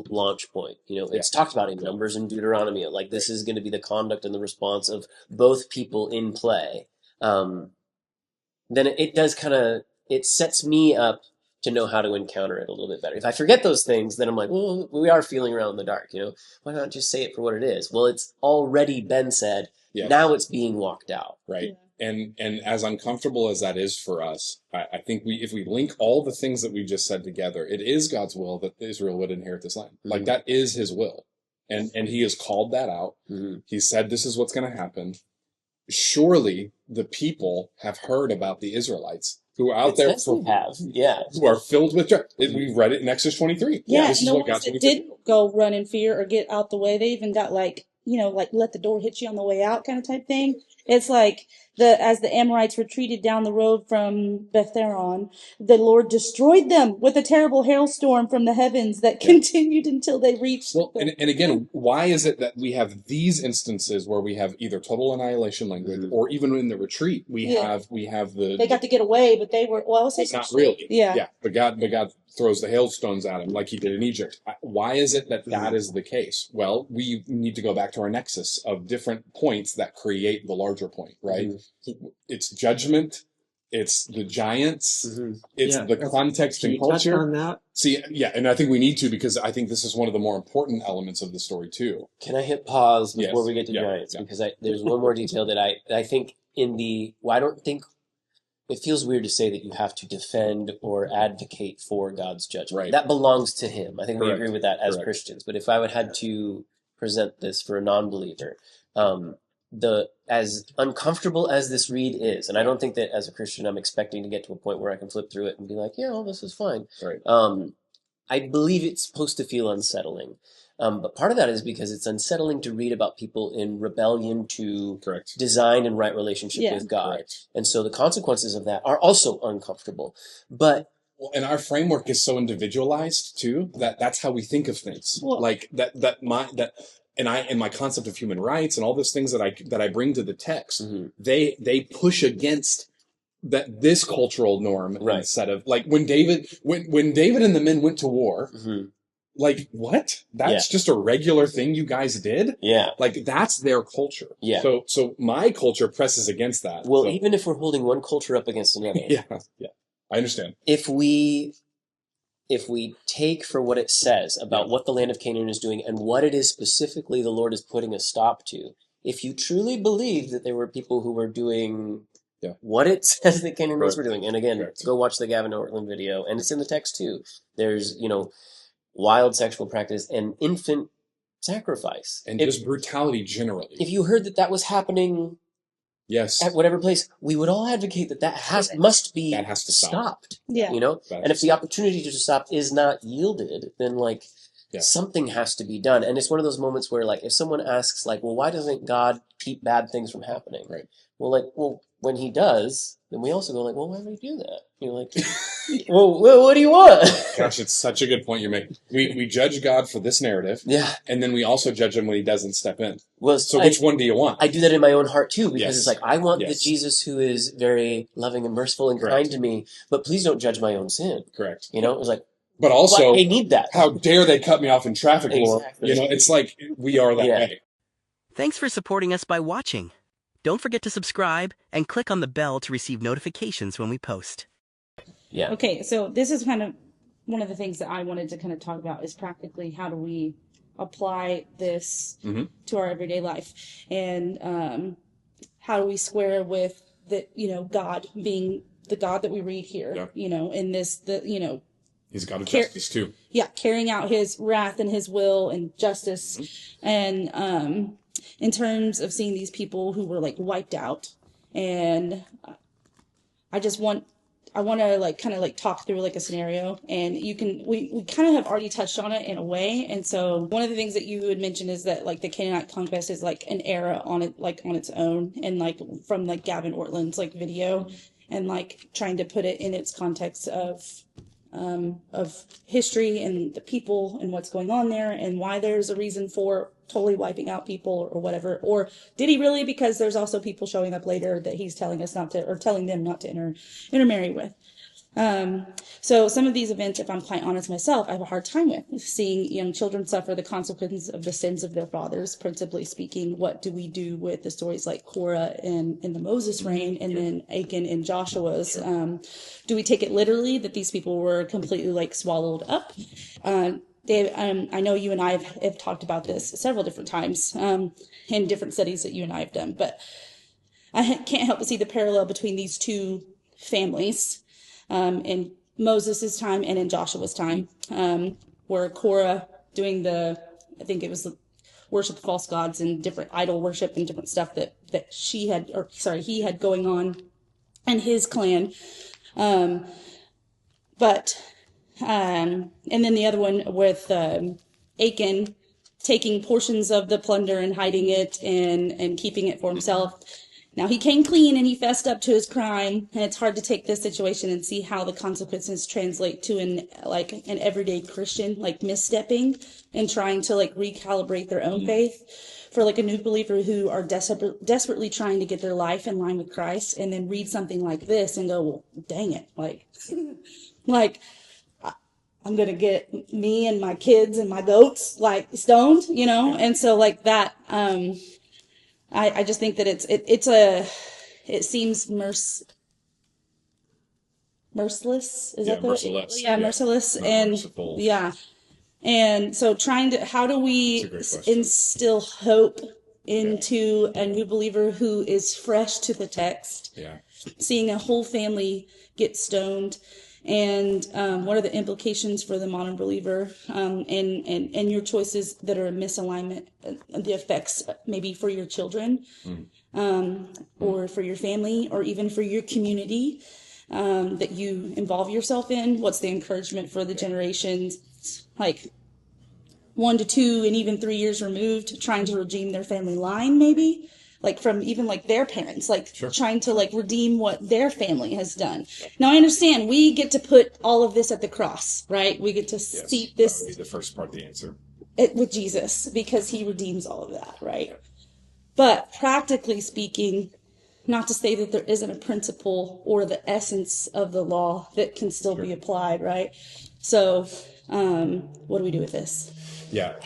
launch point. You know, it's talked about in Numbers and Deuteronomy. Like this is going to be the conduct and the response of both people in play. Then it does it sets me up to know how to encounter it a little bit better. If I forget those things, then I'm like, well, we are feeling around in the dark, you know? Why not just say it for what it is? Well, it's already been said. Yes. Now it's being walked out. Right. Yeah. And as uncomfortable as that is for us, I think if we link all the things that we just said together, it is God's will that Israel would inherit this land. Mm-hmm. Like that is his will. And he has called that out. Mm-hmm. He said, this is what's going to happen. Surely the people have heard about the Israelites who are out there who are filled with joy. We read it in Exodus 23. Yeah, this and is the what ones God's that didn't go run in fear or get out the way, they even got like, you know, like let the door hit you on the way out kind of type thing. It's like as the Amorites retreated down the road from Beth-Horon, the Lord destroyed them with a terrible hailstorm from the heavens that continued until they reached. Well, and again, why is it that we have these instances where we have either total annihilation language, or even in the retreat we have they got to get away, but they were not really. Yeah. But God throws the hailstones at him like he did in Egypt. Why is it that is the case? Well, we need to go back to our nexus of different points that create the larger point, right? Mm-hmm. It's judgment, it's the giants, it's the context and culture. Touch on that? See, and I think we need to, because I think this is one of the more important elements of the story too. Can I hit pause before we get to giants? Because there's one more detail that I think I don't think it feels weird to say that you have to defend or advocate for God's judgment. Right. That belongs to him. I think we agree with that as Christians. But if I had to present this for a non-believer, as uncomfortable as this read is, and I don't think that as a Christian I'm expecting to get to a point where I can flip through it and be like, yeah, well, this is fine. Right. I believe it's supposed to feel unsettling. But part of that is because it's unsettling to read about people in rebellion to design and right relationship with God. Correct. And so the consequences of that are also uncomfortable. But and our framework is so individualized too, that's how we think of things. Well, like and my concept of human rights and all those things that I bring to the text, they push against this cultural norm instead of like when David and the men went to war. Like, what? That's just a regular thing you guys did? Yeah. Like, that's their culture. Yeah. So my culture presses against that. Well, even if we're holding one culture up against another. Yeah. I understand. If we take for what it says about what the land of Canaan is doing and what it is specifically the Lord is putting a stop to, if you truly believe that there were people who were doing what it says that Canaanites were doing, and again, go watch the Gavin Ortland video, and it's in the text too. There's, wild sexual practice and infant sacrifice. And just brutality generally. If you heard that was happening at whatever place, we would all advocate that must be stopped. Yeah. And if the opportunity to stop is not yielded, then something has to be done. And it's one of those moments where if someone asks well, why doesn't God keep bad things from happening? Right. Well, when he does, then we also go well, why would he do that? Well, what do you want? Gosh, it's such a good point you're making. We judge God for this narrative. Yeah. And then we also judge him when he doesn't step in. Well, so which one do you want? I do that in my own heart too, because it's I want the Jesus who is very loving and merciful and kind to me, but please don't judge my own sin. Correct. It's but also, I need that. How dare they cut me off in traffic, Lord? It's like we are that way. Thanks for supporting us by watching. Don't forget to subscribe and click on the bell to receive notifications when we post. Yeah. Okay, so this is kind of one of the things that I wanted to kind of talk about is practically how do we apply this to our everyday life, and how do we square with the God being the God that we read here, Yeah. in this, He's a God of justice too. yeah, carrying out his wrath and his will and justice. And in terms of seeing these people who were like wiped out, and I want to like kind of like talk through like a scenario, and we kind of have already touched on it in a way. And so one of the things that you had mentioned is that like the Canaanite conquest is like an era on its own, and like from like Gavin Ortland's like video, and like trying to put it in its context of history and the people and what's going on there and why there's a reason for totally wiping out people or whatever. Or did he really? Because there's also people showing up later that he's telling us not to, or telling them not to intermarry with. So some of these events, if I'm quite honest myself, I have a hard time with seeing young children suffer the consequences of the sins of their fathers. Principally speaking, what do we do with the stories like Korah in the Moses reign, and then Achan and Joshua's? Do we take it literally that these people were completely like swallowed up? Dave, I know you and I have talked about this several different times in different studies that you and I have done, but I can't help but see the parallel between these two families. In Moses' time and in Joshua's time, where Korah doing I think it was the worship of false gods and different idol worship and different stuff that he had going on in his clan. And then the other one with Achan taking portions of the plunder and hiding it and keeping it for himself. Now, he came clean and he fessed up to his crime, and it's hard to take this situation and see how the consequences translate to an everyday Christian, like misstepping and trying to like recalibrate their own faith for like a new believer who are desperately trying to get their life in line with Christ, and then read something like this and go, well, dang it, like, like, I'm going to get me and my kids and my goats like stoned, and so like that, I just think that it seems merciless. Is that the merciless? Yeah, merciless. Not And merciful. yeah, and so how do we instill hope into a new believer who is fresh to the text, seeing a whole family get stoned? And what are the implications for the modern believer, and your choices that are in misalignment, the effects maybe for your children, or for your family, or even for your community that you involve yourself in? What's the encouragement for the generations like 1 to 2 and even 3 years removed, trying to redeem their family line, maybe? Like from even like their parents, like trying to like redeem what their family has done. Now I understand we get to put all of this at the cross, right? We get to see this. That would be the first part of the answer. With Jesus, because he redeems all of that, right? Yeah. But practically speaking, not to say that there isn't a principle or the essence of the law that can still be applied, right? So, what do we do with this? Yeah,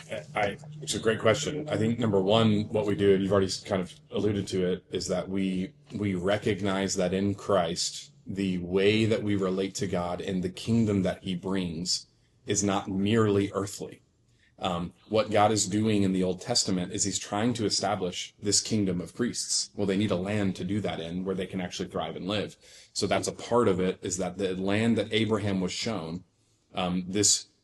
it's a great question. I think number one, what we do, and you've already kind of alluded to it, is that we recognize that in Christ, the way that we relate to God and the kingdom that he brings is not merely earthly. What God is doing in the Old Testament is he's trying to establish this kingdom of priests. Well, they need a land to do that in where they can actually thrive and live. So that's a part of it, is that the land that Abraham was shown,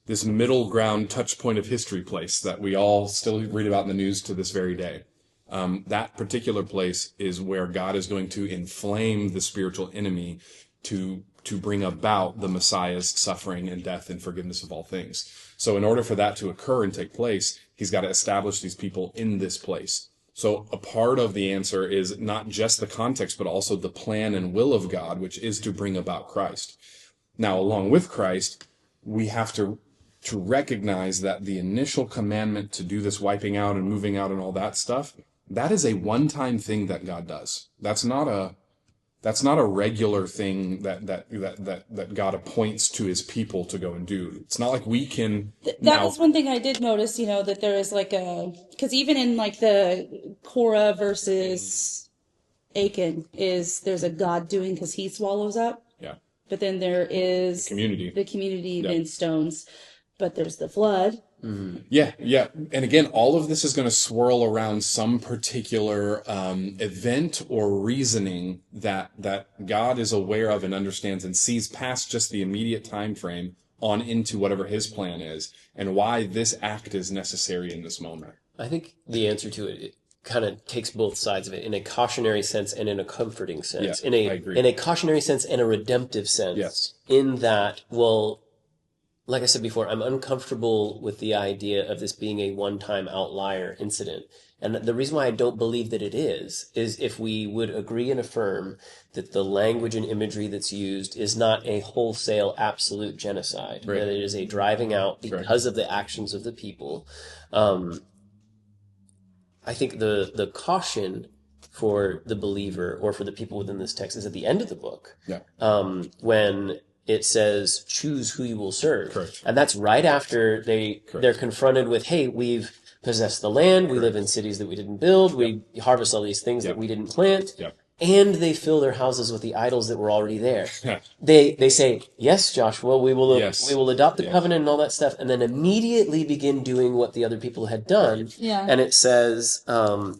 this middle ground touch point of history place that we all still read about in the news to this very day. That particular place is where God is going to inflame the spiritual enemy to bring about the Messiah's suffering and death and forgiveness of all things. So in order for that to occur and take place, he's got to establish these people in this place. So a part of the answer is not just the context, but also the plan and will of God, which is to bring about Christ. Now, along with Christ, we have to recognize that the initial commandment to do this wiping out and moving out and all that stuff, that is a one-time thing that God does. That's not a regular thing that God appoints to his people to go and do. It's not like we can. That was one thing I did notice, that there is like because even in like the Korah versus Achan there's a God doing because he swallows up. Yeah. But then there is the community then stones. but there's the flood. Yeah, yeah. And again, all of this is going to swirl around some particular event or reasoning that God is aware of and understands and sees past just the immediate time frame on into whatever his plan is and why this act is necessary in this moment. I think the answer to it kind of takes both sides of it, in a cautionary sense and in a comforting sense. Yeah, I agree. In a cautionary sense and a redemptive sense. Yes. In that, well, like I said before, I'm uncomfortable with the idea of this being a one-time outlier incident. And the reason why I don't believe that it is if we would agree and affirm that the language and imagery that's used is not a wholesale absolute genocide, Right. that it is a driving out because of the actions of the people. I think the caution for the believer or for the people within this text is at the end of the book. Yeah. When it says, choose who you will serve. Correct. And that's right after they're confronted with, hey, we've possessed the land, we live in cities that we didn't build, we harvest all these things that we didn't plant, and they fill their houses with the idols that were already there. They say, yes, Joshua, we will adopt the covenant and all that stuff, and then immediately begin doing what the other people had done. Yeah. And it says I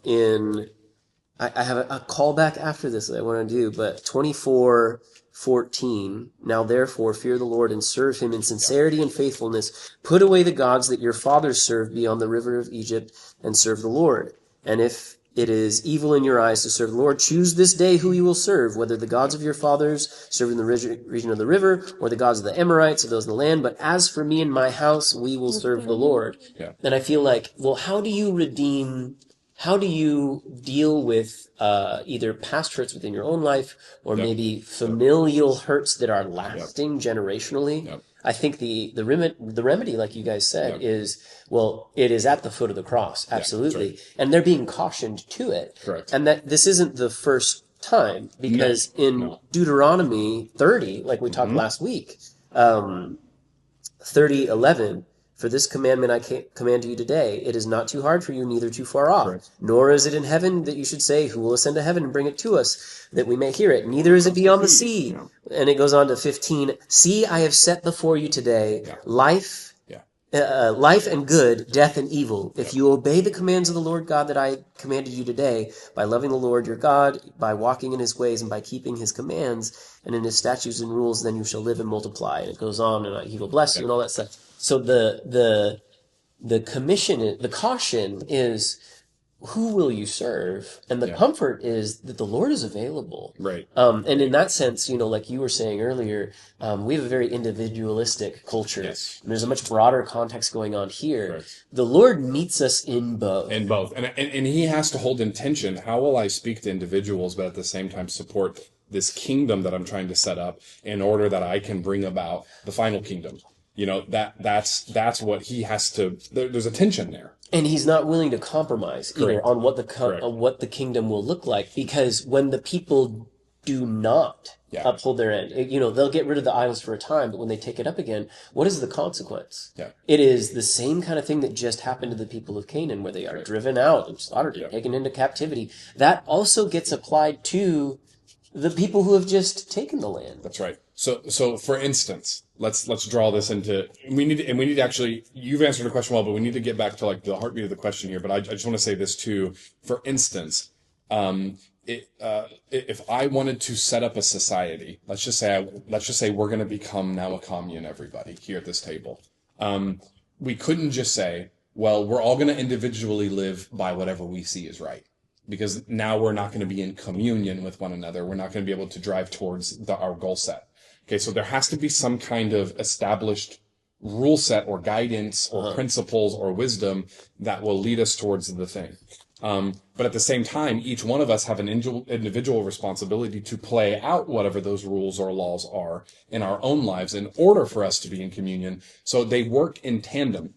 have a callback after this that I want to do, but 24:14. Now therefore fear the Lord and serve him in sincerity and faithfulness. Put away the gods that your fathers served beyond the river of Egypt and serve the Lord. And if it is evil in your eyes to serve the Lord, choose this day who you will serve, whether the gods of your fathers serve in the region of the river or the gods of the Amorites or those in the land. But as for me and my house, we will serve the Lord. Yeah. And I feel like, well, how do you deal with either past hurts within your own life or maybe familial hurts that are lasting generationally? Yep. I think the remedy, like you guys said, is, well, it is at the foot of the cross, absolutely. Right. And they're being cautioned to it. Correct. And that this isn't the first time, because in Deuteronomy 30, like we talked last week, 30:11, for this commandment I command you today, it is not too hard for you, neither too far off. Correct. Nor is it in heaven that you should say, who will ascend to heaven and bring it to us, that we may hear it. Neither is it beyond the sea. Yeah. And it goes on to 15. See, I have set before you today life and good, death and evil. If you obey the commands of the Lord God that I commanded you today, by loving the Lord your God, by walking in his ways, and by keeping his commands, and in his statutes and rules, then you shall live and multiply. And it goes on, and he will bless you, and all that stuff. So the caution is, who will you serve? And the comfort is that the Lord is available. Right. And in that sense, like you were saying earlier, we have a very individualistic culture. Yes. And there's a much broader context going on here. Right. The Lord meets us in both. In both. And he has to hold in tension, how will I speak to individuals, but at the same time support this kingdom that I'm trying to set up in order that I can bring about the final kingdom? That's what he has to, there's a tension there. And he's not willing to compromise either on what the kingdom will look like, because when the people do not uphold their end, they'll get rid of the idols for a time, but when they take it up again, what is the consequence? Yeah. It is the same kind of thing that just happened to the people of Canaan, where they are driven out and slaughtered and taken into captivity. That also gets applied to the people who have just taken the land. That's right. So for instance, let's draw this into, we need to actually, you've answered the question well, but we need to get back to like the heartbeat of the question here. But I just want to say this too. For instance, if I wanted to set up a society, let's just say we're going to become now a commune, everybody here at this table. We couldn't just say, well, we're all going to individually live by whatever we see is right. Because now we're not going to be in communion with one another. We're not going to be able to drive towards our goal set. Okay, so there has to be some kind of established rule set or guidance or principles or wisdom that will lead us towards the thing. But at the same time, each one of us have an individual responsibility to play out whatever those rules or laws are in our own lives in order for us to be in communion. So they work in tandem.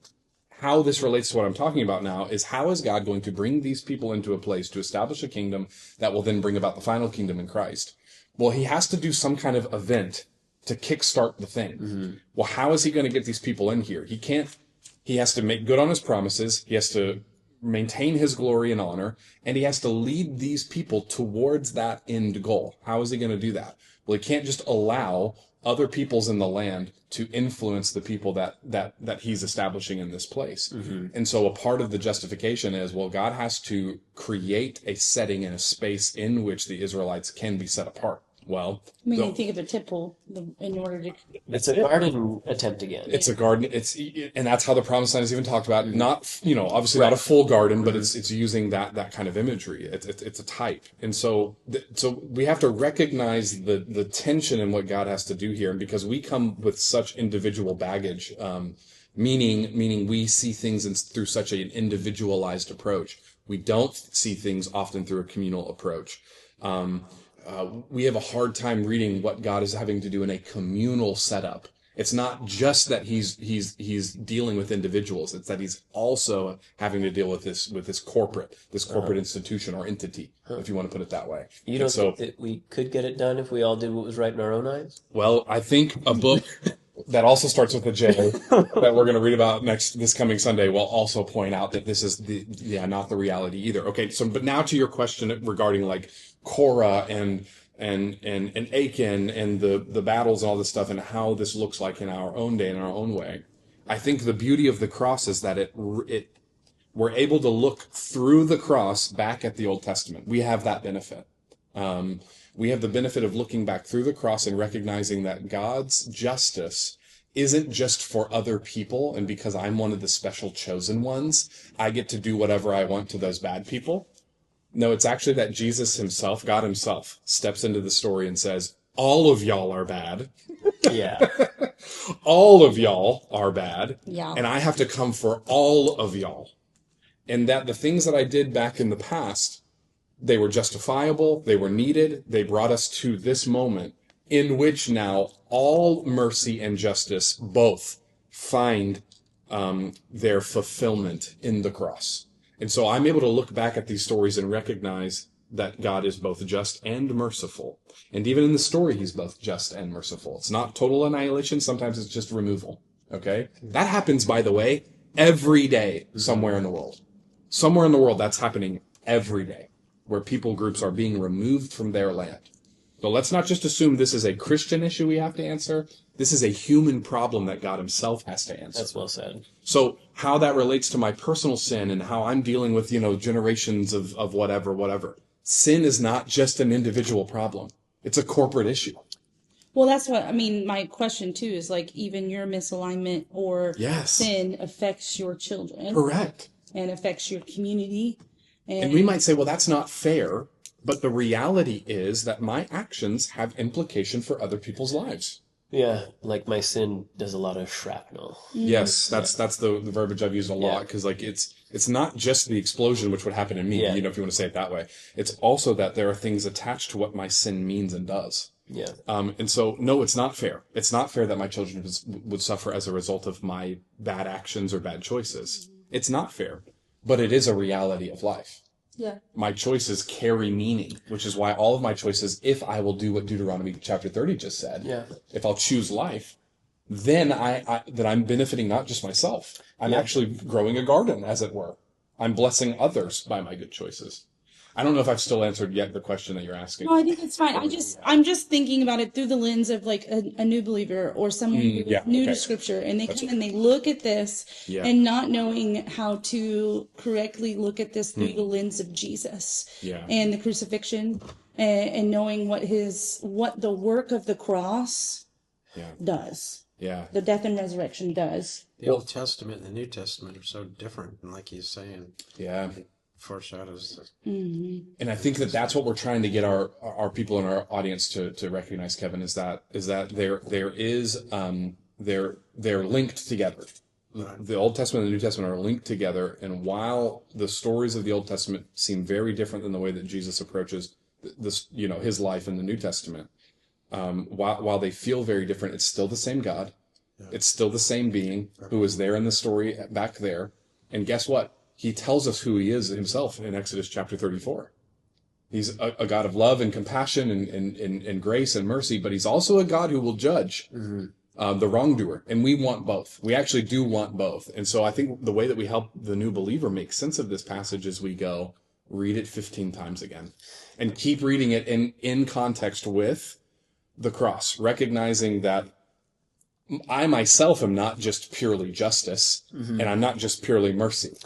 How this relates to what I'm talking about now is, how is God going to bring these people into a place to establish a kingdom that will then bring about the final kingdom in Christ? Well, he has to do some kind of event to kickstart the thing. Mm-hmm. Well, how is he going to get these people in here? He has to make good on his promises. He has to maintain his glory and honor, and he has to lead these people towards that end goal. How is he going to do that? Well, he can't just allow other peoples in the land to influence the people that he's establishing in this place. And so a part of the justification is, well, God has to create a setting and a space in which the Israelites can be set apart. Well, I mean, you think of a temple in order to. It's a garden attempt again. it's a garden. And that's how the promised land is even talked about. Not, obviously not a full garden, but it's using that kind of imagery. It's a type. And so we have to recognize the tension in what God has to do here. And because we come with such individual baggage, meaning we see things through such an individualized approach. We don't see things often through a communal approach. We have a hard time reading what God is having to do in a communal setup. It's not just that he's dealing with individuals; it's that he's also having to deal with this corporate institution or entity, if you want to put it that way. You don't think that we could get it done if we all did what was right in our own eyes? Well, I think a book that also starts with a J that we're going to read about this coming Sunday will also point out that this is not the reality either. Okay, so but now to your question regarding like Korah and Achan and the battles and all this stuff and how this looks like in our own day, in our own way. I think the beauty of the cross is that we're able to look through the cross back at the Old Testament. We have that benefit. We have the benefit of looking back through the cross and recognizing that God's justice isn't just for other people, and because I'm one of the special chosen ones, I get to do whatever I want to those bad people. No, it's actually that Jesus himself, God himself, steps into the story and says, all of y'all are bad. Yeah. All of y'all are bad. Yeah. And I have to come for all of y'all. And that the things that I did back in the past, they were justifiable, they were needed, they brought us to this moment in which now all mercy and justice both find their fulfillment in the cross. And so I'm able to look back at these stories and recognize that God is both just and merciful. And even in the story, he's both just and merciful. It's not total annihilation. Sometimes it's just removal. Okay? That happens, by the way, every day somewhere in the world. Somewhere in the world, that's happening every day, where people groups are being removed from their land. So let's not just assume this is a Christian issue we have to answer. This is a human problem that God himself has to answer. That's well said. So how that relates to my personal sin and how I'm dealing with, generations of whatever. Sin is not just an individual problem. It's a corporate issue. Well, that's what I mean. My question too is like even your misalignment or sin affects your children. Correct. And affects your community. And we might say, well, that's not fair. But the reality is that my actions have implication for other people's lives. Yeah, like my sin does a lot of shrapnel. Yes, that's the verbiage I've used a lot, because like it's not just the explosion which would happen in me, if you want to say it that way. It's also that there are things attached to what my sin means and does. Yeah. And so, no, it's not fair. It's not fair that my children would suffer as a result of my bad actions or bad choices. It's not fair, but it is a reality of life. Yeah. My choices carry meaning, which is why all of my choices, if I will do what Deuteronomy chapter 30 just said, if I'll choose life, then I'm benefiting not just myself. I'm actually growing a garden, as it were. I'm blessing others by my good choices. I don't know if I've still answered yet the question that you're asking. No, I think it's fine. I'm just thinking about it through the lens of like a new believer or someone who's new to scripture, and they come and they look at this and not knowing how to correctly look at this through the lens of Jesus and the crucifixion and knowing what the work of the cross does. Yeah. The death and resurrection does. The Old Testament and the New Testament are so different, and like he's saying. Yeah. Foreshadows. And I think that's what we're trying to get our people in our audience to recognize, Kevin, is that they're linked together. Right. The Old Testament and the New Testament are linked together, and while the stories of the Old Testament seem very different than the way that Jesus approaches this, his life in the New Testament, while they feel very different, it's still the same God. Yeah. It's still the same being who is there in the story back there. And guess what? He tells us who he is himself in Exodus chapter 34. He's a God of love and compassion and grace and mercy, but he's also a God who will judge the wrongdoer. And we want both. We actually do want both. And so I think the way that we help the new believer make sense of this passage is we go, read it 15 times again. And keep reading it in context with the cross, recognizing that I myself am not just purely justice, and I'm not just purely mercy.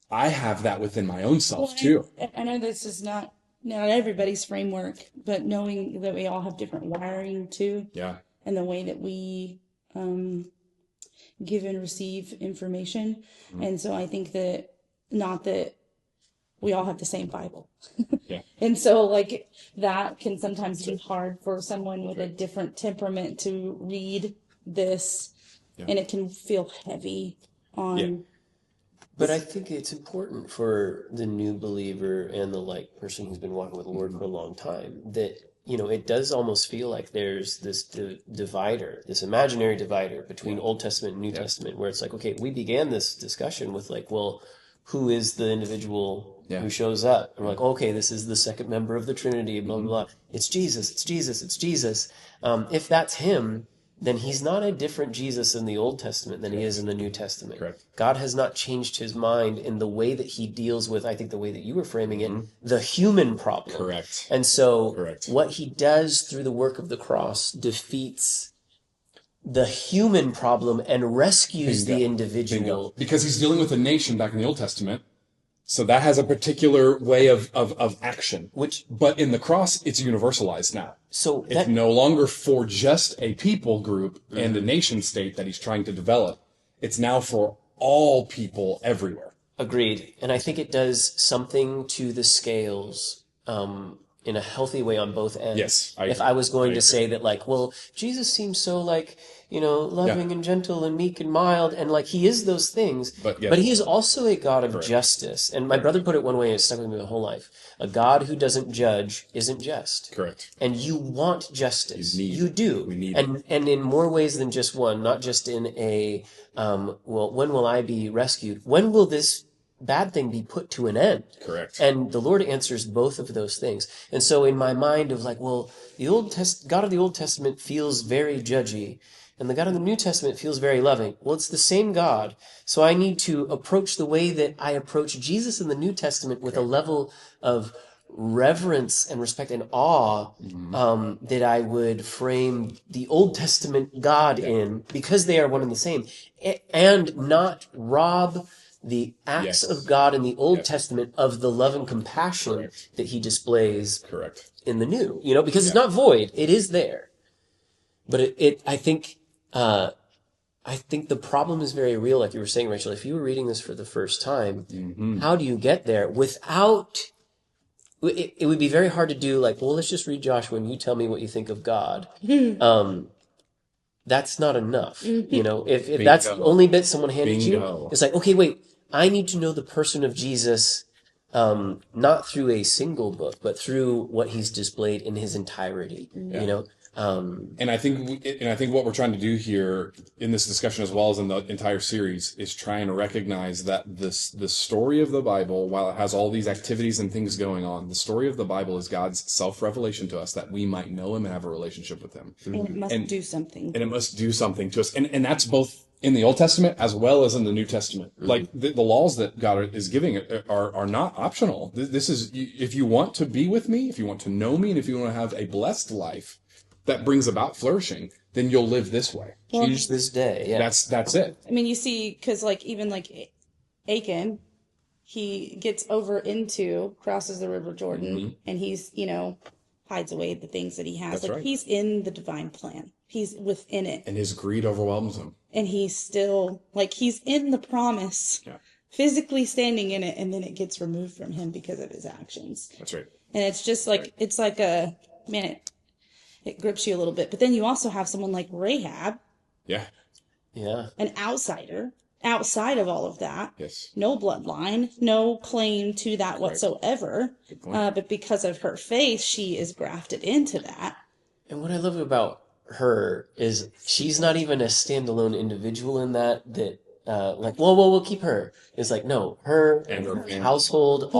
I have that within my own self too. I know this is not everybody's framework, but knowing that we all have different wiring too, Yeah. and the way that we give and receive information. And so I think that not that we all have the same Bible. Yeah. And so like that can sometimes be hard for someone with a different temperament to read this, and it can feel heavy on. Yeah. But I think it's important for the new believer and the person who's been walking with the Lord for a long time that, it does almost feel like there's this divider, this imaginary divider between Old Testament and New Testament, where it's like, okay, we began this discussion with well, who is the individual who shows up? And we're like, okay, this is the second member of the Trinity, blah, blah, blah. It's Jesus, it's Jesus, it's Jesus. If that's him, then he's not a different Jesus in the Old Testament than he is in the New Testament. Correct. God has not changed his mind in the way that he deals with, I think the way that you were framing it, the human problem. Correct. And so Correct. what he does through the work of the cross defeats the human problem and rescues the individual. Because he's dealing with a nation back in the Old Testament. So that has a particular way of action. But in the cross, it's universalized now. So it's no longer for just a people group and a nation state that he's trying to develop. It's now for all people everywhere. Agreed. And I think it does something to the scales in a healthy way on both ends. Yes. If I was going to say that well, Jesus seems so loving and gentle and meek and mild, and he is those things, but he is also a God of justice. And my brother put it one way, and it stuck with me my whole life. A God who doesn't judge isn't just. Correct. And you want justice. You do. We need and in more ways than just one, not just in a, when will I be rescued? When will this bad thing be put to an end? Correct. And the Lord answers both of those things. And so in my mind of the God of the Old Testament feels very judgy, and the God of the New Testament feels very loving. Well, it's the same God. So I need to approach the way that I approach Jesus in the New Testament with a level of reverence and respect and awe that I would frame the Old Testament God in, because they are one and the same, and not rob the acts of God in the Old Testament of the love and compassion that he displays in the New, because it's not void. It is there. But I think the problem is very real, like you were saying, Rachel. If you were reading this for the first time, how do you get there without... It would be very hard to do let's just read Joshua and you tell me what you think of God. That's not enough. If that's the only bit someone handed you, it's okay, wait, I need to know the person of Jesus, not through a single book, but through what he's displayed in his entirety, And I think what we're trying to do here in this discussion, as well as in the entire series, is trying to recognize that the story of the Bible, while it has all these activities and things going on, the story of the Bible is God's self-revelation to us, that we might know him and have a relationship with him. And it must do something. And it must do something to us. And that's both in the Old Testament as well as in the New Testament. The laws that God is giving are not optional. This is, if you want to be with me, if you want to know me, and if you want to have a blessed life that brings about flourishing, then you'll live this way. Choose this day. Yeah. That's it. I mean, you see, because even Achan, he gets crosses the River Jordan, and he's, hides away the things that he has. That's right. He's in the divine plan. He's within it. And his greed overwhelms him. And he's still, he's in the promise, physically standing in it, and then it gets removed from him because of his actions. That's right. And it's just it's like it grips you a little bit. But then you also have someone like Rahab. Yeah. Yeah. An outsider outside of all of that. Yes. No bloodline, no claim to that whatsoever. But because of her faith, she is grafted into that. And what I love about her is she's not even a standalone individual in that we'll keep her. It's no, her and her household,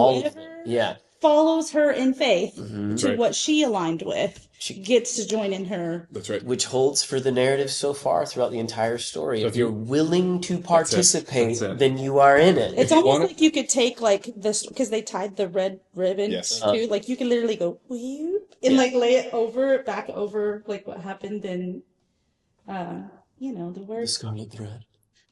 follows her in faith to what she aligned with. She gets to join in her. That's right. Which holds for the narrative so far throughout the entire story. So if you're willing to participate, then you are in it. It's almost like you could take this, because they tied the red ribbon too. You can literally go whoop and like lay it back over like what happened in, the word. The scarlet thread.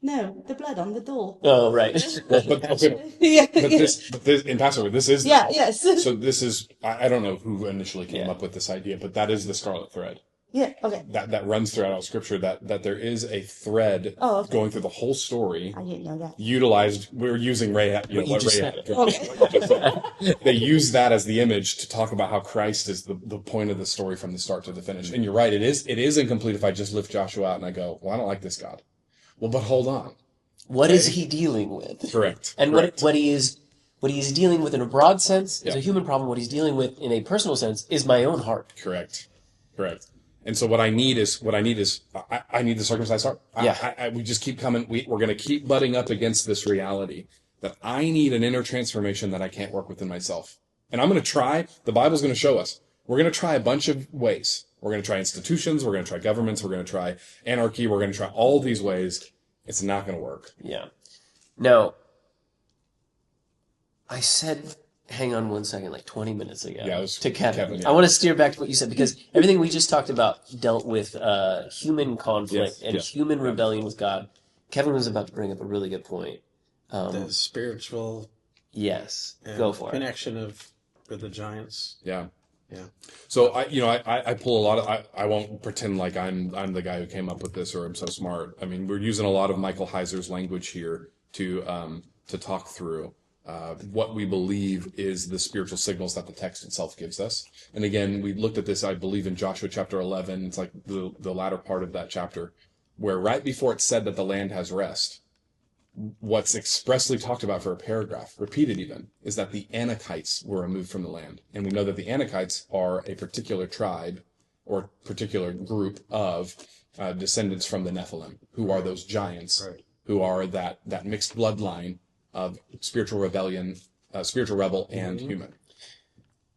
No, the blood on the door. Oh, right. but this in Passover, this is yes. So this is I don't know who initially came up with this idea, but that is the scarlet thread. Yeah. Okay. That runs throughout all Scripture. That there is a thread going through the whole story. I didn't know that. Utilized. We're using Rahab. Rahab. Okay. They use that as the image to talk about how Christ is the point of the story from the start to the finish. And you're right. It is incomplete if I just lift Joshua out and I go, well, I don't like this God. Well, but hold on. What is he dealing with? Correct. And Correct. what he is dealing with in a broad sense is a human problem. What he's dealing with in a personal sense is my own heart. Correct. And so what I need is I need the circumcised heart. We just keep coming. We're going to keep butting up against this reality that I need an inner transformation that I can't work within myself. And I'm going to try. The Bible's going to show us. We're going to try a bunch of ways. We're going to try institutions. We're going to try governments. We're going to try anarchy. We're going to try all these ways. It's not going to work. Yeah. Now, I said, hang on one second, like 20 minutes ago to Kevin. I want to steer back to what you said, because everything we just talked about dealt with human conflict and human rebellion with God. Kevin was about to bring up a really good point. The spiritual go for connection with the giants. Yeah. Yeah. So I pull a lot of I won't pretend like I'm the guy who came up with this or I'm so smart. I mean, we're using a lot of Michael Heiser's language here to talk through what we believe is the spiritual signals that the text itself gives us. And again, we looked at this, I believe, in Joshua chapter 11. It's like the latter part of that chapter, where right before it said that the land has rest, what's expressly talked about for a paragraph, repeated even, is that the Anakites were removed from the land. And we know that the Anakites are a particular tribe or particular group of descendants from the Nephilim, who are those giants, who are that mixed bloodline of spiritual rebellion, spiritual rebel and human.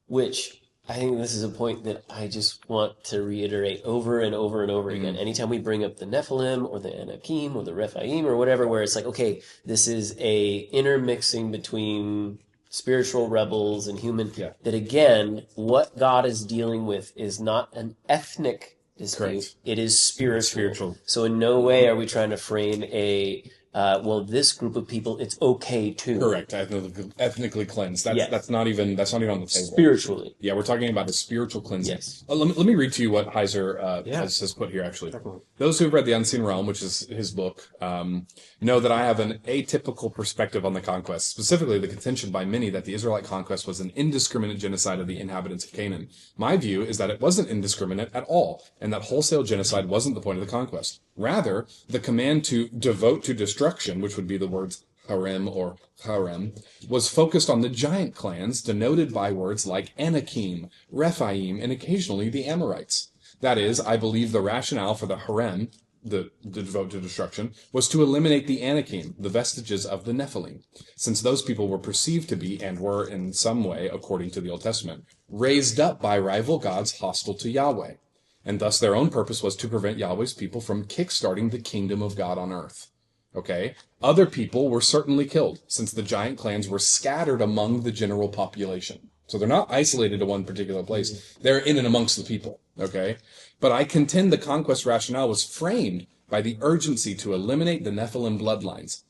Which I think this is a point that I just want to reiterate over and over and over again. Anytime we bring up the Nephilim or the Anakim or the Rephaim or whatever, where it's like, okay, this is a intermixing between spiritual rebels and human, that again, what God is dealing with is not an ethnic dispute. Correct. It is spiritual. So in no way are we trying to frame this group of people, it's okay too. Correct. Ethnically cleansed. That's not even on the table. Spiritually. Yeah, we're talking about a spiritual cleansing. Yes. Let me read to you what Heiser has put here, actually. Definitely. Those who have read The Unseen Realm, which is his book, know that I have an atypical perspective on the conquest, specifically the contention by many that the Israelite conquest was an indiscriminate genocide of the inhabitants of Canaan. My view is that it wasn't indiscriminate at all, and that wholesale genocide wasn't the point of the conquest. Rather, the command to devote to destruction, which would be the words harem or harem, was focused on the giant clans denoted by words like Anakim, Rephaim, and occasionally the Amorites. That is, I believe the rationale for the harem, the devote to destruction, was to eliminate the Anakim, the vestiges of the Nephilim, since those people were perceived to be, and were in some way, according to the Old Testament, raised up by rival gods hostile to Yahweh. And thus their own purpose was to prevent Yahweh's people from kickstarting the kingdom of God on earth. Okay? Other people were certainly killed, since the giant clans were scattered among the general population. So they're not isolated to one particular place. They're in and amongst the people. Okay? But I contend the conquest rationale was framed by the urgency to eliminate the Nephilim bloodlines.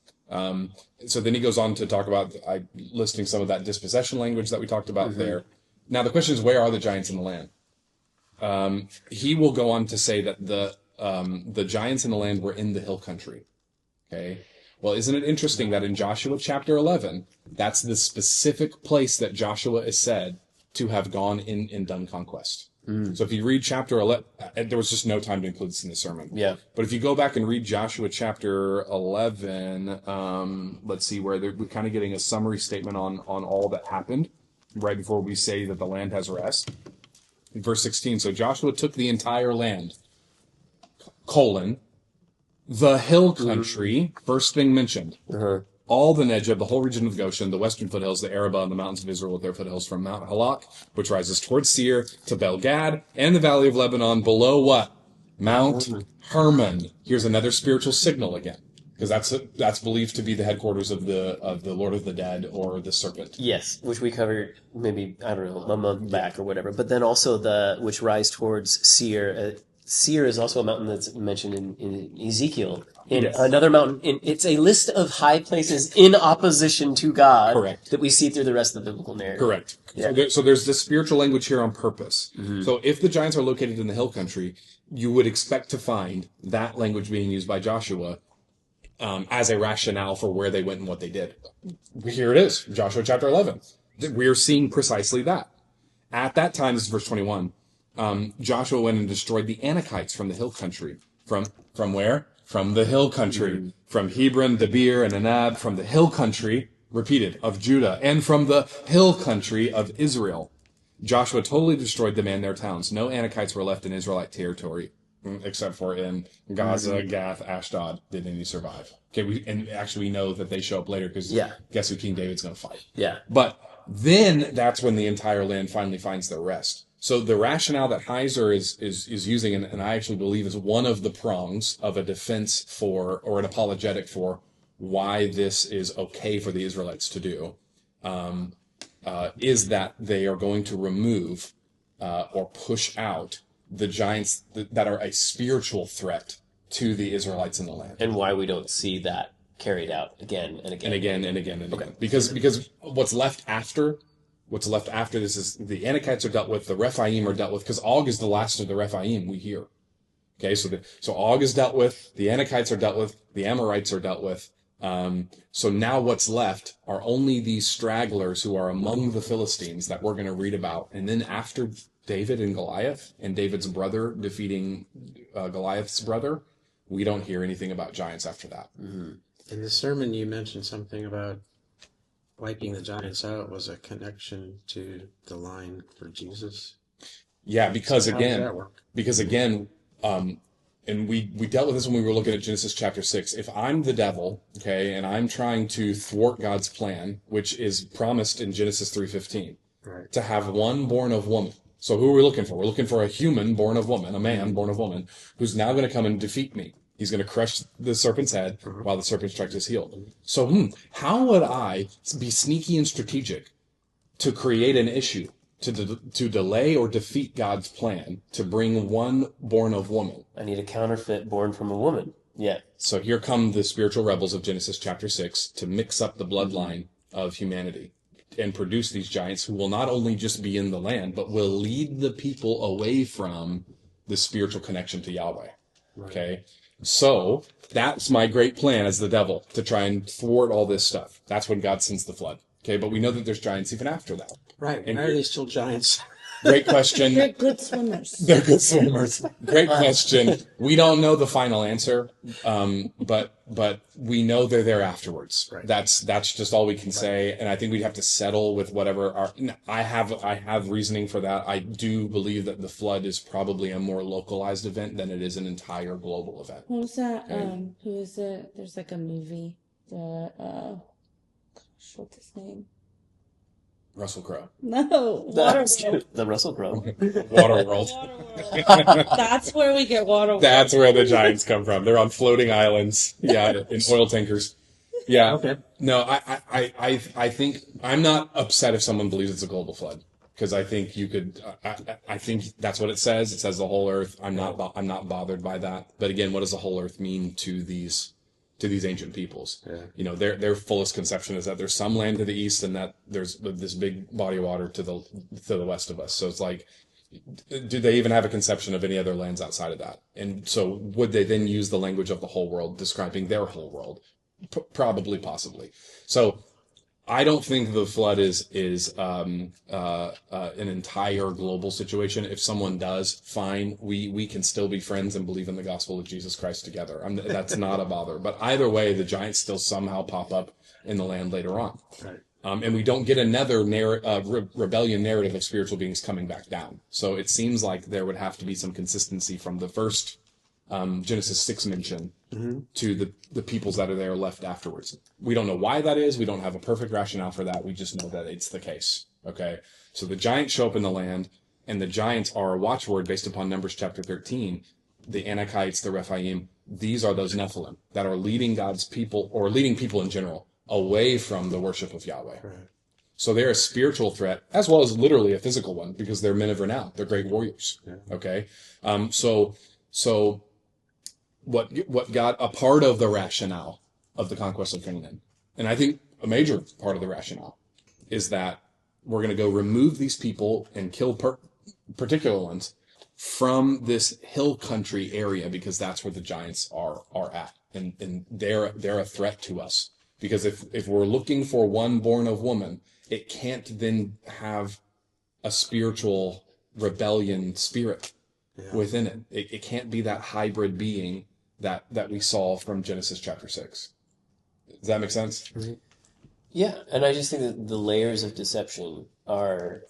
So then he goes on to talk about listing some of that dispossession language that we talked about there. Now the question is, where are the giants in the land? He will go on to say that the giants in the land were in the hill country. Okay. Well, isn't it interesting that in Joshua chapter 11, that's the specific place that Joshua is said to have gone in and done conquest. So if you read chapter 11, there was just no time to include this in the sermon. Yeah. But if you go back and read Joshua chapter 11, let's see where we're kind of getting a summary statement on all that happened right before we say that the land has rest. Verse 16, so Joshua took the entire land, the hill country, first thing mentioned, all the Negev, the whole region of Goshen, the western foothills, the Arabah, and the mountains of Israel with their foothills from Mount Halak, which rises towards Seir, to Belgad, and the valley of Lebanon below what? Mount Hermon. Here's another spiritual signal again. because that's believed to be the headquarters of the Lord of the Dead or the serpent. Yes, which we covered maybe, I don't know, a month back or whatever. But then also which rise towards Seir. Seir is also a mountain that's mentioned in Ezekiel. Yes. Another mountain. It's a list of high places in opposition to God. Correct. That we see through the rest of the biblical narrative. Correct. Yeah. So there's this spiritual language here on purpose. So if the giants are located in the hill country, you would expect to find that language being used by Joshua as a rationale for where they went and what they did. Here it is, Joshua chapter 11. We're seeing precisely that. At that time, this is verse 21, Joshua went and destroyed the Anakites from the hill country. From where? From the hill country. From Hebron, Debir, and Anab, from the hill country, repeated, of Judah, and from the hill country of Israel. Joshua totally destroyed them and their towns. No Anakites were left in Israelite territory, except for in Gaza, Gath, Ashdod, did any survive. Okay, we know that they show up later because guess who King David's going to fight? Yeah. But then that's when the entire land finally finds their rest. So the rationale that Heiser is using, and I actually believe is one of the prongs of a defense for, or an apologetic for, why this is okay for the Israelites to do, is that they are going to remove or push out the giants that are a spiritual threat to the Israelites in the land. And why we don't see that carried out again and again. And again and again and again. Because what's left after this is the Anakites are dealt with, the Rephaim are dealt with, because Og is the last of the Rephaim we hear. Okay, so Og is dealt with, the Anakites are dealt with, the Amorites are dealt with. So now what's left are only these stragglers who are among the Philistines that we're going to read about. And then after David and Goliath, and David's brother defeating Goliath's brother, we don't hear anything about giants after that. In the sermon, you mentioned something about wiping the giants out was a connection to the line for Jesus. Yeah, because How does that work? And we dealt with this when we were looking at Genesis chapter 6. If I'm the devil, okay, and I'm trying to thwart God's plan, which is promised in Genesis 3:15, Right. to have one born of woman. So who are we looking for? We're looking for a human born of woman, a man born of woman, who's now going to come and defeat me. He's going to crush the serpent's head while the serpent strikes his heel. So how would I be sneaky and strategic to create an issue, to delay or defeat God's plan, to bring one born of woman? I need a counterfeit born from a woman. Yeah. So here come the spiritual rebels of Genesis chapter 6 to mix up the bloodline of humanity and produce these giants who will not only just be in the land, but will lead the people away from the spiritual connection to Yahweh. Right. Okay? So that's my great plan as the devil, to try and thwart all this stuff. That's when God sends the flood. Okay, but we know that there's giants even after that. Right. And Why are they still giants? Great question. They're good swimmers. They're good swimmers. Great question. We don't know the final answer, but we know they're there afterwards. Right. That's just all we can say, and I think we'd have to settle with whatever I have reasoning for that. I do believe that the flood is probably a more localized event than it is an entire global event. What was that? Okay. Who is it? There's like a movie. Gosh, what's his name? Russell Crowe. No, That's Waterworld. the Russell Crowe. Waterworld. Waterworld. That's where we get Waterworld. That's where the giants come from. They're on floating islands. Yeah, in oil tankers. Yeah. Okay. No, I think I'm not upset if someone believes it's a global flood, because I think you could. I think that's what it says. It says the whole earth. I'm not bothered by that. But again, what does the whole earth mean to these ancient peoples? Yeah. You know, their fullest conception is that there's some land to the east and that there's this big body of water to the west of us. So it's like, do they even have a conception of any other lands outside of that? And so would they then use the language of the whole world describing their whole world? Probably, possibly. So I don't think the flood is an entire global situation. If someone does, fine. We can still be friends and believe in the gospel of Jesus Christ together. That's not a bother. But either way, the giants still somehow pop up in the land later on. Right. And we don't get another rebellion narrative of spiritual beings coming back down. So it seems like there would have to be some consistency from the first Genesis 6 mention to the peoples that are there left afterwards. We don't know why that is. We don't have a perfect rationale for that. We just know that it's the case. Okay? So the giants show up in the land, and the giants are a watchword based upon Numbers chapter 13. the Anakites, the Rephaim, these are those Nephilim that are leading God's people, or leading people in general, away from the worship of Yahweh. Right. So they're a spiritual threat, as well as literally a physical one, because they're men of renown. They're great warriors. Yeah. Okay? So what God, a part of the rationale of the conquest of Canaan, and I think a major part of the rationale, is that we're going to go remove these people and kill particular ones from this hill country area, because that's where the giants are at, and they're a threat to us. Because if we're looking for one born of woman, it can't then have a spiritual rebellion spirit within it. It can't be that hybrid being that we saw from Genesis chapter 6. Does that make sense? Mm-hmm. Yeah, and I just think that the layers of deception are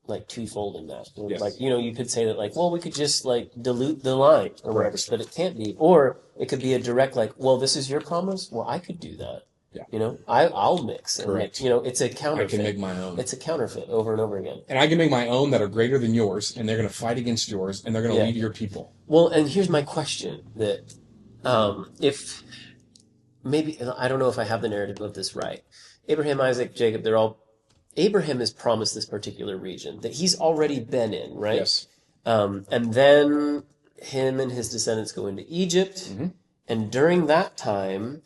like twofold in that. Yes. Like, you could say that, like, well, we could just like dilute the line or whatever, but it can't be. Or it could be a direct, like, well, this is your promise. Well, I could do that. Yeah. I'll mix. And Correct. it's a counterfeit. I can make my own. It's a counterfeit over and over again. And I can make my own that are greater than yours, and they're going to fight against yours, and they're going to lead your people. Well, and here's my question: that if maybe, I don't know if I have the narrative of this right. Abraham, Isaac, Jacob, Abraham is promised this particular region that he's already been in, right? Yes. And then him and his descendants go into Egypt, and during that time,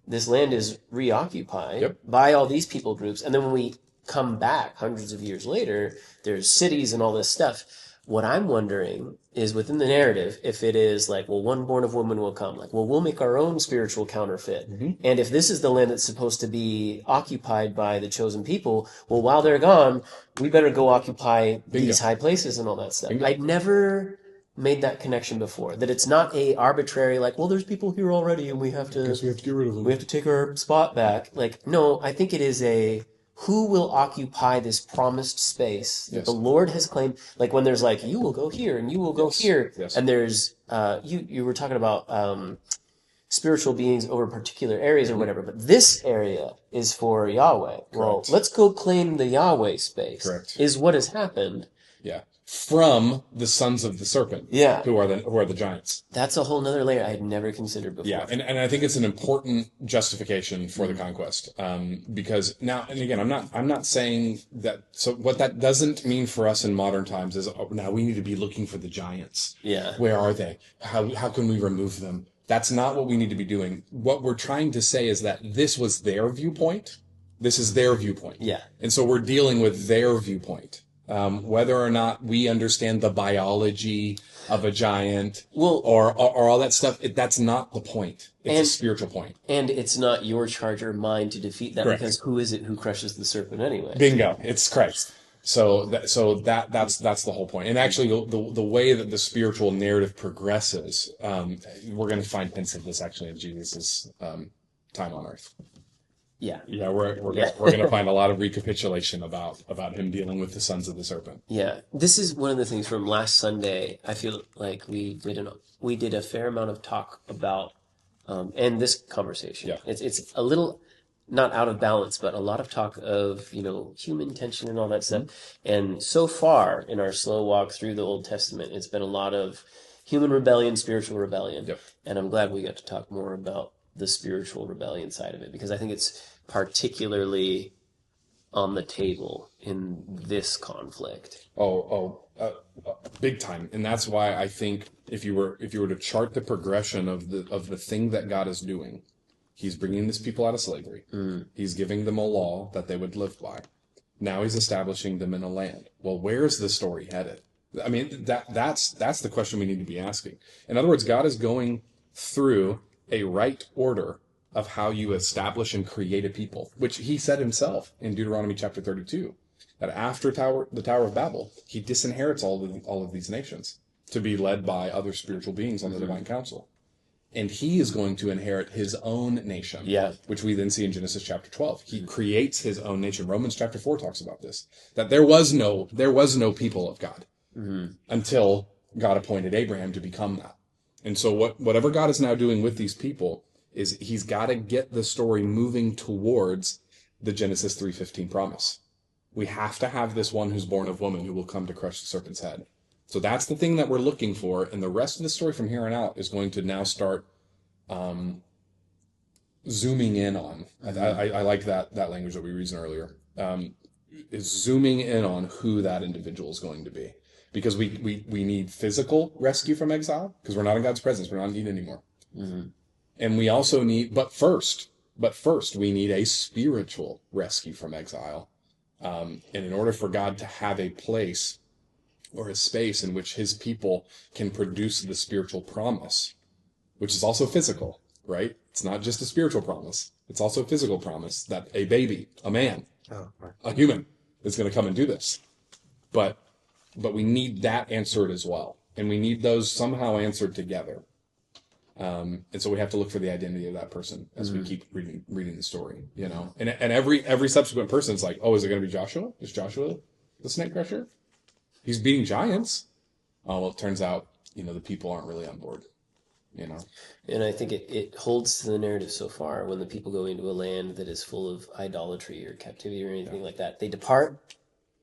this land is reoccupied by all these people groups. And then when we come back hundreds of years later, there's cities and all this stuff. What I'm wondering is, within the narrative, if it is like, well, one born of woman will come, like, well, we'll make our own spiritual counterfeit. And if this is the land that's supposed to be occupied by the chosen people, well, while they're gone, we better go occupy these high places and all that stuff. I'd never made that connection before, that it's not a arbitrary, like, well, there's people here already and we have to get rid of them. We have to take our spot back. Like, no, I think it is who will occupy this promised space that the Lord has claimed. Like, when there's like, you will go here and you will go here. Yes. And there's, you were talking about spiritual beings over particular areas or whatever, but this area is for Yahweh. Correct. Well, let's go claim the Yahweh space. Correct. Is what has happened. Yeah. From the sons of the serpent. Yeah. Who are the giants. That's a whole nother layer I had never considered before. Yeah, and I think it's an important justification for the conquest. Because now, and again, I'm not saying that, so what that doesn't mean for us in modern times is, now we need to be looking for the giants. Yeah. Where are they? How can we remove them? That's not what we need to be doing. What we're trying to say is that this was their viewpoint. This is their viewpoint. Yeah. And so we're dealing with their viewpoint. Whether or not we understand the biology of a giant, or all that stuff, that's not the point. It's a spiritual point. And it's not your charge or mine to defeat that. Correct. Because who is it who crushes the serpent anyway? Bingo! It's Christ. So that's the whole point. And actually, the way that the spiritual narrative progresses, we're going to find hints of this actually in Jesus' time on earth. Yeah, we're going to find a lot of recapitulation about him dealing with the sons of the serpent. Yeah, this is one of the things from last Sunday. I feel like we did a fair amount of talk about, and this conversation. Yeah. It's a little not out of balance, but a lot of talk of human tension and all that stuff. And so far in our slow walk through the Old Testament, it's been a lot of human rebellion, spiritual rebellion. Yep. And I'm glad we got to talk more about the spiritual rebellion side of it, because I think it's particularly on the table in this conflict. Big time. And that's why I think if you were to chart the progression of the thing that God is doing, he's bringing these people out of slavery. He's giving them a law that they would live by. Now he's establishing them in a land. Well, where's the story headed? I mean, that's the question we need to be asking. In other words, God is going through a right order of how you establish and create a people, which he said himself in Deuteronomy chapter 32, that after the Tower of Babel, he disinherits all of these nations to be led by other spiritual beings on the divine council. And he is going to inherit his own nation, which we then see in Genesis chapter 12. He creates his own nation. Romans chapter 4 talks about this, that there was no people of God until God appointed Abraham to become that. And so whatever God is now doing with these people is he's got to get the story moving towards the Genesis 3:15 promise. We have to have this one who's born of woman who will come to crush the serpent's head. So that's the thing that we're looking for, and the rest of the story from here on out is going to now start zooming in on. I like that language that we reasoned earlier. Is zooming in on who that individual is going to be, because we need physical rescue from exile because we're not in God's presence. We're not in need anymore, and we also need. But first, we need a spiritual rescue from exile, and in order for God to have a place or a space in which his people can produce the spiritual promise, which is also physical, right? It's not just a spiritual promise. It's also a physical promise that a baby, a man, a human is going to come and do this. But we need that answered as well. And we need those somehow answered together. And so we have to look for the identity of that person as we keep reading the story, you know? And every subsequent person is like, oh, is it going to be Joshua? Is Joshua the snake crusher? He's beating giants. Oh, well, it turns out, you know, the people aren't really on board, you know. And I think it holds to the narrative so far. When the people go into a land that is full of idolatry or captivity or anything like that, they depart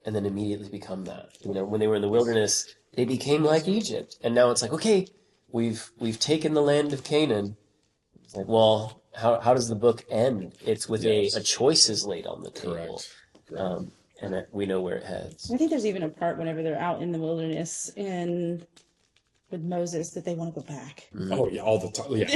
and then immediately become that. You know, when they were in the wilderness, they became like Egypt. And now it's like, okay, we've taken the land of Canaan. It's like, well, how does the book end? It's with a choice is laid on the table. Correct. And we know where it heads. I think there's even a part whenever they're out in the wilderness and with Moses that they want to go back. Oh yeah, all the time. Yeah,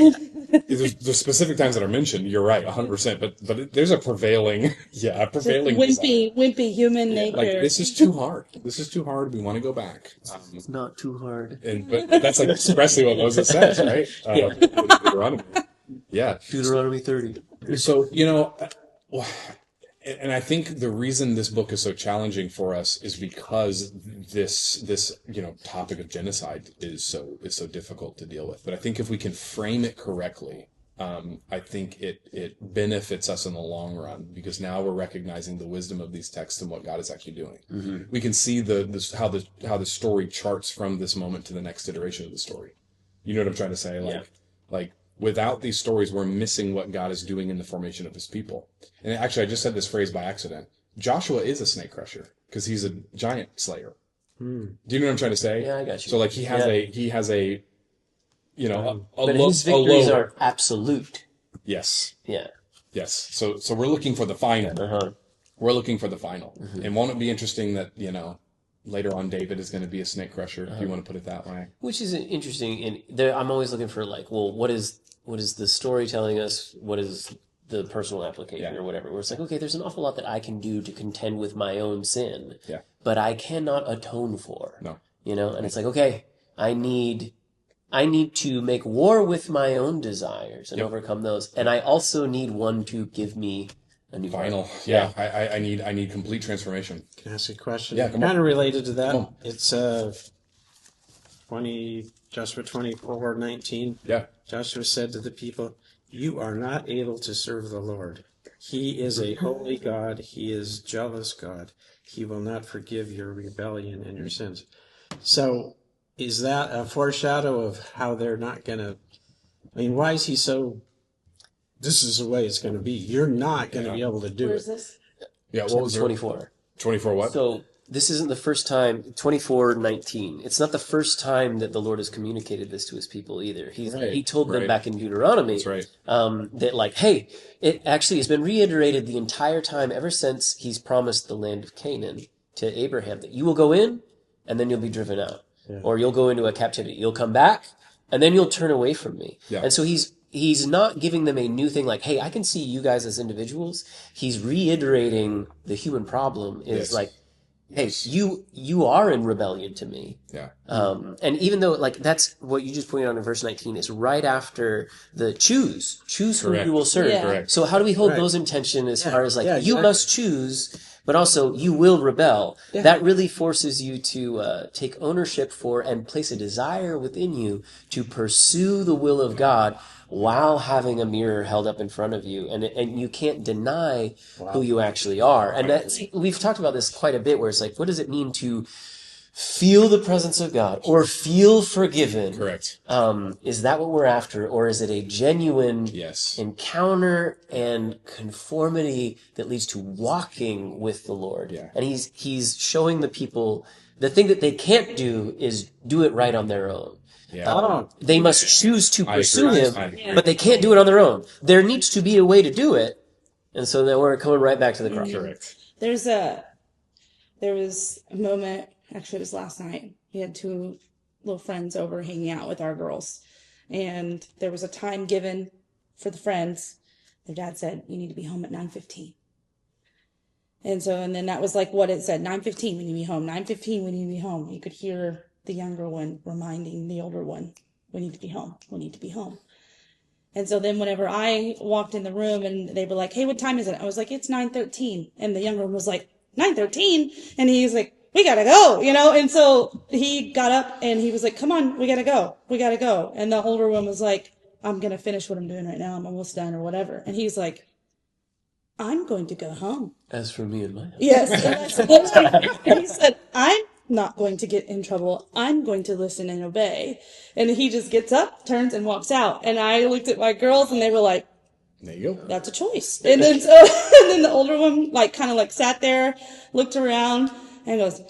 there's specific times that are mentioned. You're right, 100%. But there's a prevailing wimpy human nature. Like, this is too hard. This is too hard. We want to go back. It's not too hard. But that's like expressly what Moses says, right? Deuteronomy. Yeah. Deuteronomy 30. So, you know, and I think the reason this book is so challenging for us is because this you know, topic of genocide is so difficult to deal with. But I think if we can frame it correctly, I think it benefits us in the long run, because now we're recognizing the wisdom of these texts and what God is actually doing. We can see how the story charts from this moment to the next iteration of the story. You know what I'm trying to say? Like without these stories, we're missing what God is doing in the formation of his people. And actually, I just said this phrase by accident. Joshua is a snake crusher because he's a giant slayer. Do you know what I'm trying to say? Yeah, I got you. So like he has a you know, but his victories are absolute. Yes. Yeah. Yes. So we're looking for the final. We're looking for the final. And won't it be interesting that, you know, later on David is going to be a snake crusher, if you want to put it that way. Which is interesting. And there, I'm always looking for, like, well, what is the story telling us? What is the personal application or whatever? Where it's like, okay, there's an awful lot that I can do to contend with my own sin. Yeah. But I cannot atone for. No. You know? And it's like, okay, I need to make war with my own desires and overcome those. And I also need one to give me a new final. heart. Yeah. I need complete transformation. Can I ask a question? Yeah, come on. Kind of related to that. Come on. It's Joshua 24:19. Yeah. Joshua said to the people, "You are not able to serve the Lord. He is a holy God. He is jealous God. He will not forgive your rebellion and your sins." So is that a foreshadow of how they're not going to... I mean, why is he so... This is the way it's going to be. You're not going to be able to do Where's it. this? Yeah. What was 24. 24 what? So this isn't the first time, 24:19. It's not the first time that the Lord has communicated this to his people either. He told them back in Deuteronomy that, like, hey, it actually has been reiterated the entire time ever since he's promised the land of Canaan to Abraham, that you will go in and then you'll be driven out. Yeah. Or you'll go into a captivity. You'll come back and then you'll turn away from me. Yeah. And so he's not giving them a new thing like, hey, I can see you guys as individuals. He's reiterating the human problem is like, hey, you are in rebellion to me. Yeah. And even though, like, that's what you just pointed out in verse 19 is right after the choose who you will serve. Yeah. Correct. So how do we hold those in tension as far as, like, you must choose, but also you will rebel? Yeah. That really forces you to take ownership for and place a desire within you to pursue the will of God while having a mirror held up in front of you. And you can't deny who you actually are. And we've talked about this quite a bit, where it's like, what does it mean to feel the presence of God or feel forgiven? Correct. Is that what we're after? Or is it a genuine encounter and conformity that leads to walking with the Lord? Yeah. And he's showing the people The thing that they can't do is do it right on their own. Yeah. They must choose to I pursue agree. him, I agree. but they can't do it on their own. There needs to be a way to do it, and so then we're coming right back to the cross. Correct. There was a moment, actually it was last night. We had two little friends over hanging out with our girls. And there was a time given for the friends. Their dad said, you need to be home at 9:15. And then that was like what it said, 9:15 we need to be home, 9:15 we need to be home. You could hear the younger one reminding the older one, we need to be home, we need to be home. And so then whenever I walked in the room and they were like, hey, what time is it? I was like, it's 9:13. And the younger one was like, 9:13? And he's like, we gotta go, And so he got up and he was like, come on, we gotta go. We gotta go. And the older one was like, I'm gonna finish what I'm doing right now. I'm almost done or whatever. And he's like, I'm going to go home. As for me and my house. Yes. And he said, I'm not going to get in trouble. I'm going to listen and obey. And he just gets up, turns, and walks out. And I looked at my girls and they were like, There you go. that's a choice. And then the older one kind of sat there, looked around, and goes,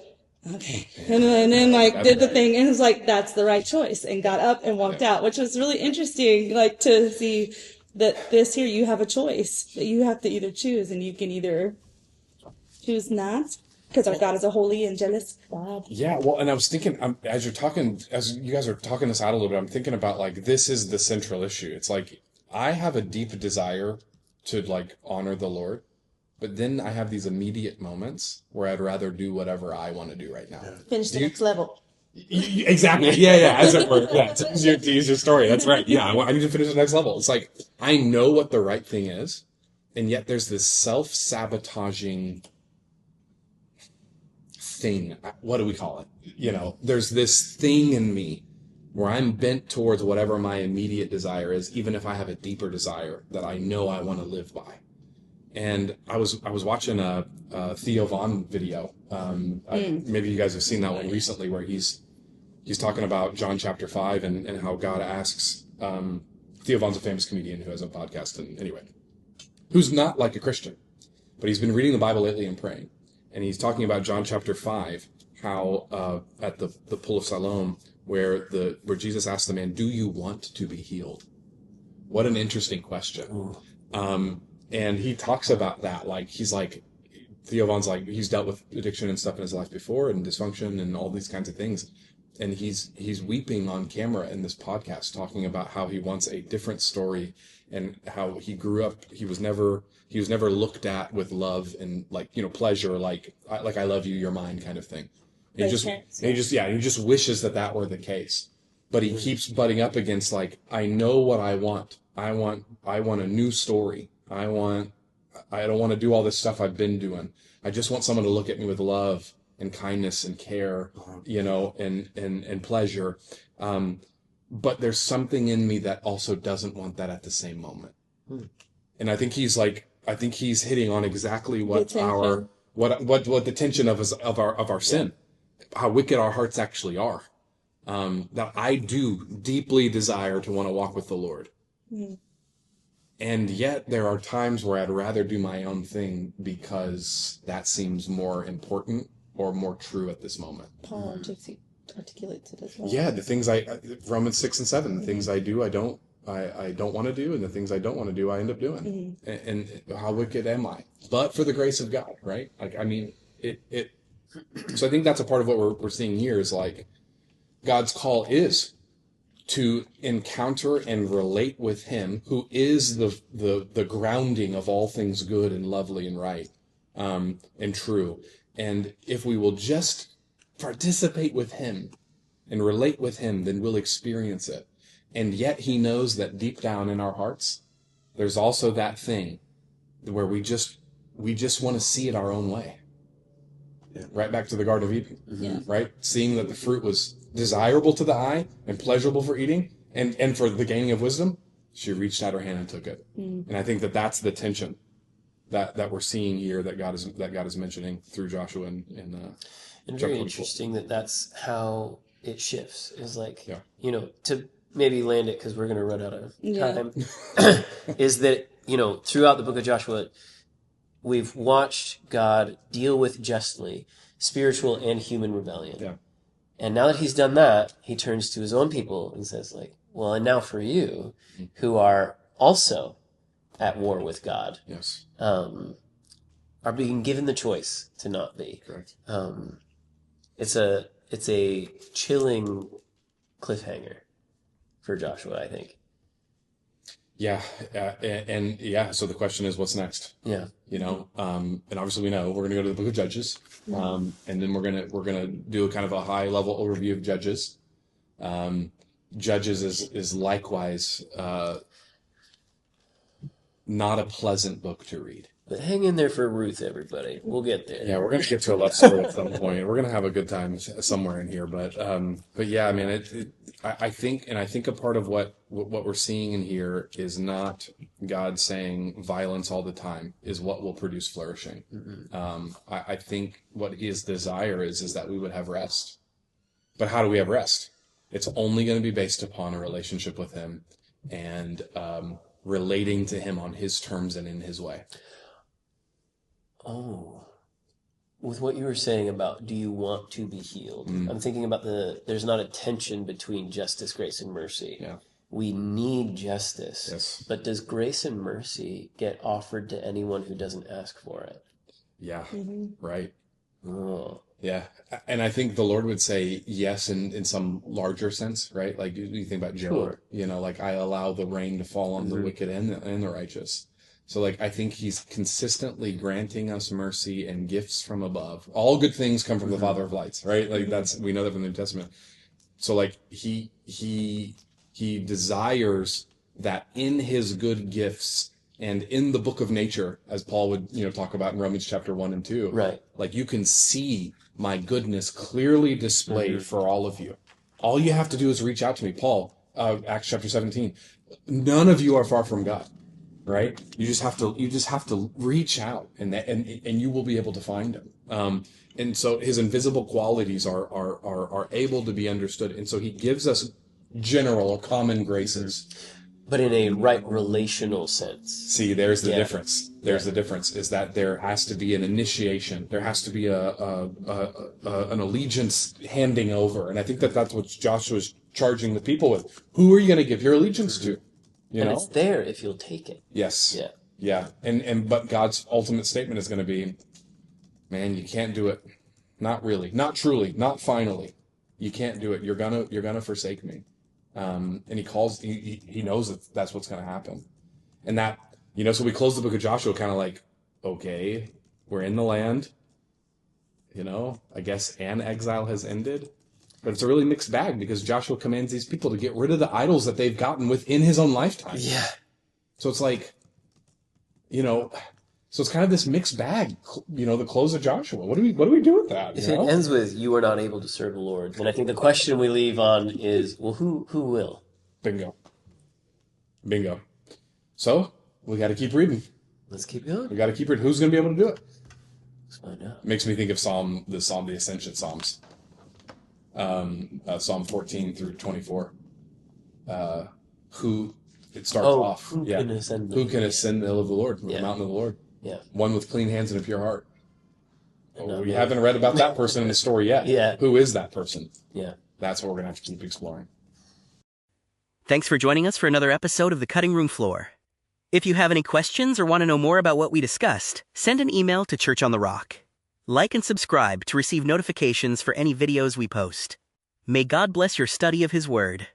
okay. And then did the thing and was like, that's the right choice, and got up and walked out, which was really interesting, to see that this here, you have a choice that you have to either choose, and you can either choose not, because our God is a holy and jealous God. Yeah, well, and I was thinking, as you guys are talking this out a little bit, I'm thinking about this is the central issue. It's I have a deep desire to honor the Lord, but then I have these immediate moments where I'd rather do whatever I want to do right now. Finish the next level. Exactly. Yeah. As it were. Yeah. To use your story. That's right. Yeah. I need to finish the next level. It's I know what the right thing is, and yet there's this self-sabotaging thing. What do we call it? There's this thing in me where I'm bent towards whatever my immediate desire is, even if I have a deeper desire that I know I want to live by. And I was watching a Theo Von video. Maybe you guys have seen that one recently, where he's talking about John chapter 5 and how God asks. Theo Von's a famous comedian who has a podcast, and anyway, who's not like a Christian, but he's been reading the Bible lately and praying, and he's talking about John chapter 5, how at the pool of Siloam, where Jesus asked the man, "Do you want to be healed?" What an interesting question. And he talks about that, Theo Von's he's dealt with addiction and stuff in his life before, and dysfunction and all these kinds of things. And he's weeping on camera in this podcast, talking about how he wants a different story, and how he grew up. He was never looked at with love and pleasure, I love you, you're mine kind of thing. He just wishes that were the case. But he keeps butting up against I know what I want. I want a new story. I don't want to do all this stuff I've been doing. I just want someone to look at me with love and kindness and care, and pleasure. But there's something in me that also doesn't want that at the same moment. And I think he's hitting on exactly what the tension of our sin, how wicked our hearts actually are. That I do deeply desire to want to walk with the Lord. Mm. And yet there are times where I'd rather do my own thing because that seems more important or more true at this moment. Paul articulates it as well. Yeah, the things Romans 6 and 7, the things I do, I don't want to do, and the things I don't want to do, I end up doing. Mm-hmm. And how wicked am I? But for the grace of God, right? So I think that's a part of what we're seeing here is God's call is to encounter and relate with him, who is the grounding of all things good and lovely and right, and true. And if we will just participate with him and relate with him, then we'll experience it. And yet he knows that deep down in our hearts, there's also that thing where we just want to see it our own way. Yeah. Right back to the Garden of Eden, yeah. Right? Seeing that the fruit was desirable to the eye and pleasurable for eating and for the gaining of wisdom, she reached out her hand and took it. Mm. And I think that's the tension that we're seeing here that God is mentioning through Joshua and very interesting that's how it shifts. Is to maybe land it because we're going to run out of time. Is that throughout the book of Joshua, we've watched God deal with justly spiritual and human rebellion. Yeah. And now that he's done that, he turns to his own people and says, like, well, and now for you, who are also at war with God, Yes. are being given the choice to not be. Correct. It's a chilling cliffhanger for Joshua, I think. Yeah. And yeah, so the question is, what's next? Yeah. You know, and obviously we know we're going to go to the book of Judges, and then we're gonna do a kind of a high level overview of Judges. Judges is likewise not a pleasant book to read. But hang in there for Ruth, everybody. We'll get there. Yeah, we're gonna get to a love story at some point. We're gonna have a good time somewhere in here, but yeah, I mean, I think a part of what we're seeing in here is not God saying violence all the time is what will produce flourishing. I think what His desire is that we would have rest. But how do we have rest? It's only going to be based upon a relationship with Him and relating to Him on His terms and in His way. Oh, with what you were saying about do you want to be healed? I'm thinking about there's not a tension between justice, grace, and mercy. Yeah. We need justice. Yes. But does grace and mercy get offered to anyone who doesn't ask for it? Yeah. Right. Oh. Yeah. And I think the Lord would say yes in some larger sense, right? Like you think about Job, Sure. you know, like I allow the rain to fall on the wicked and the righteous. So like I think He's consistently granting us mercy and gifts from above. All good things come from the Father of lights, right? Like we know that from the New Testament. So like he desires that in His good gifts and in the book of nature, as Paul would, you know, talk about in Romans chapter 1 and 2. Right. Like you can see my goodness clearly displayed for all of you. All you have to do is reach out to me. Paul, Acts chapter 17. None of you are far from God. Right? You just have to reach out and you will be able to find Him. And so His invisible qualities are able to be understood. And so He gives us general or common graces. But in a right relational sense. See, there's the difference. There's the difference is that there has to be an initiation. There has to be an allegiance handing over. And I think that's what Joshua's charging the people with. Who are you going to give your allegiance to? You know? It's there if you'll take it. Yes. Yeah. Yeah. But God's ultimate statement is going to be, man, you can't do it. Not really. Not truly. Not finally. You can't do it. You're gonna forsake me. And he knows that's what's going to happen. And that, you know, so we close the book of Joshua kind of like, okay, we're in the land, you know, I guess an exile has ended. But it's a really mixed bag because Joshua commands these people to get rid of the idols that they've gotten within his own lifetime. Yeah. So it's like, you know, so it's kind of this mixed bag, you know, the close of Joshua. What do we do with that? If it ends with you are not able to serve the Lord, then I think the question we leave on is, well, who will? Bingo. So we got to keep reading. Let's keep going. We got to keep reading. Who's going to be able to do it? Let's find out. Makes me think of the Ascension Psalms. Psalm 14 through 24. It starts off. Who can ascend the hill of the Lord, the mountain of the Lord? Yeah. One with clean hands and a pure heart. We haven't read about that person in the story yet. Yeah. Who is that person? Yeah. That's what we're going to have to keep exploring. Thanks for joining us for another episode of The Cutting Room Floor. If you have any questions or want to know more about what we discussed, send an email to Church on the Rock. Like and subscribe to receive notifications for any videos we post. May God bless your study of His Word.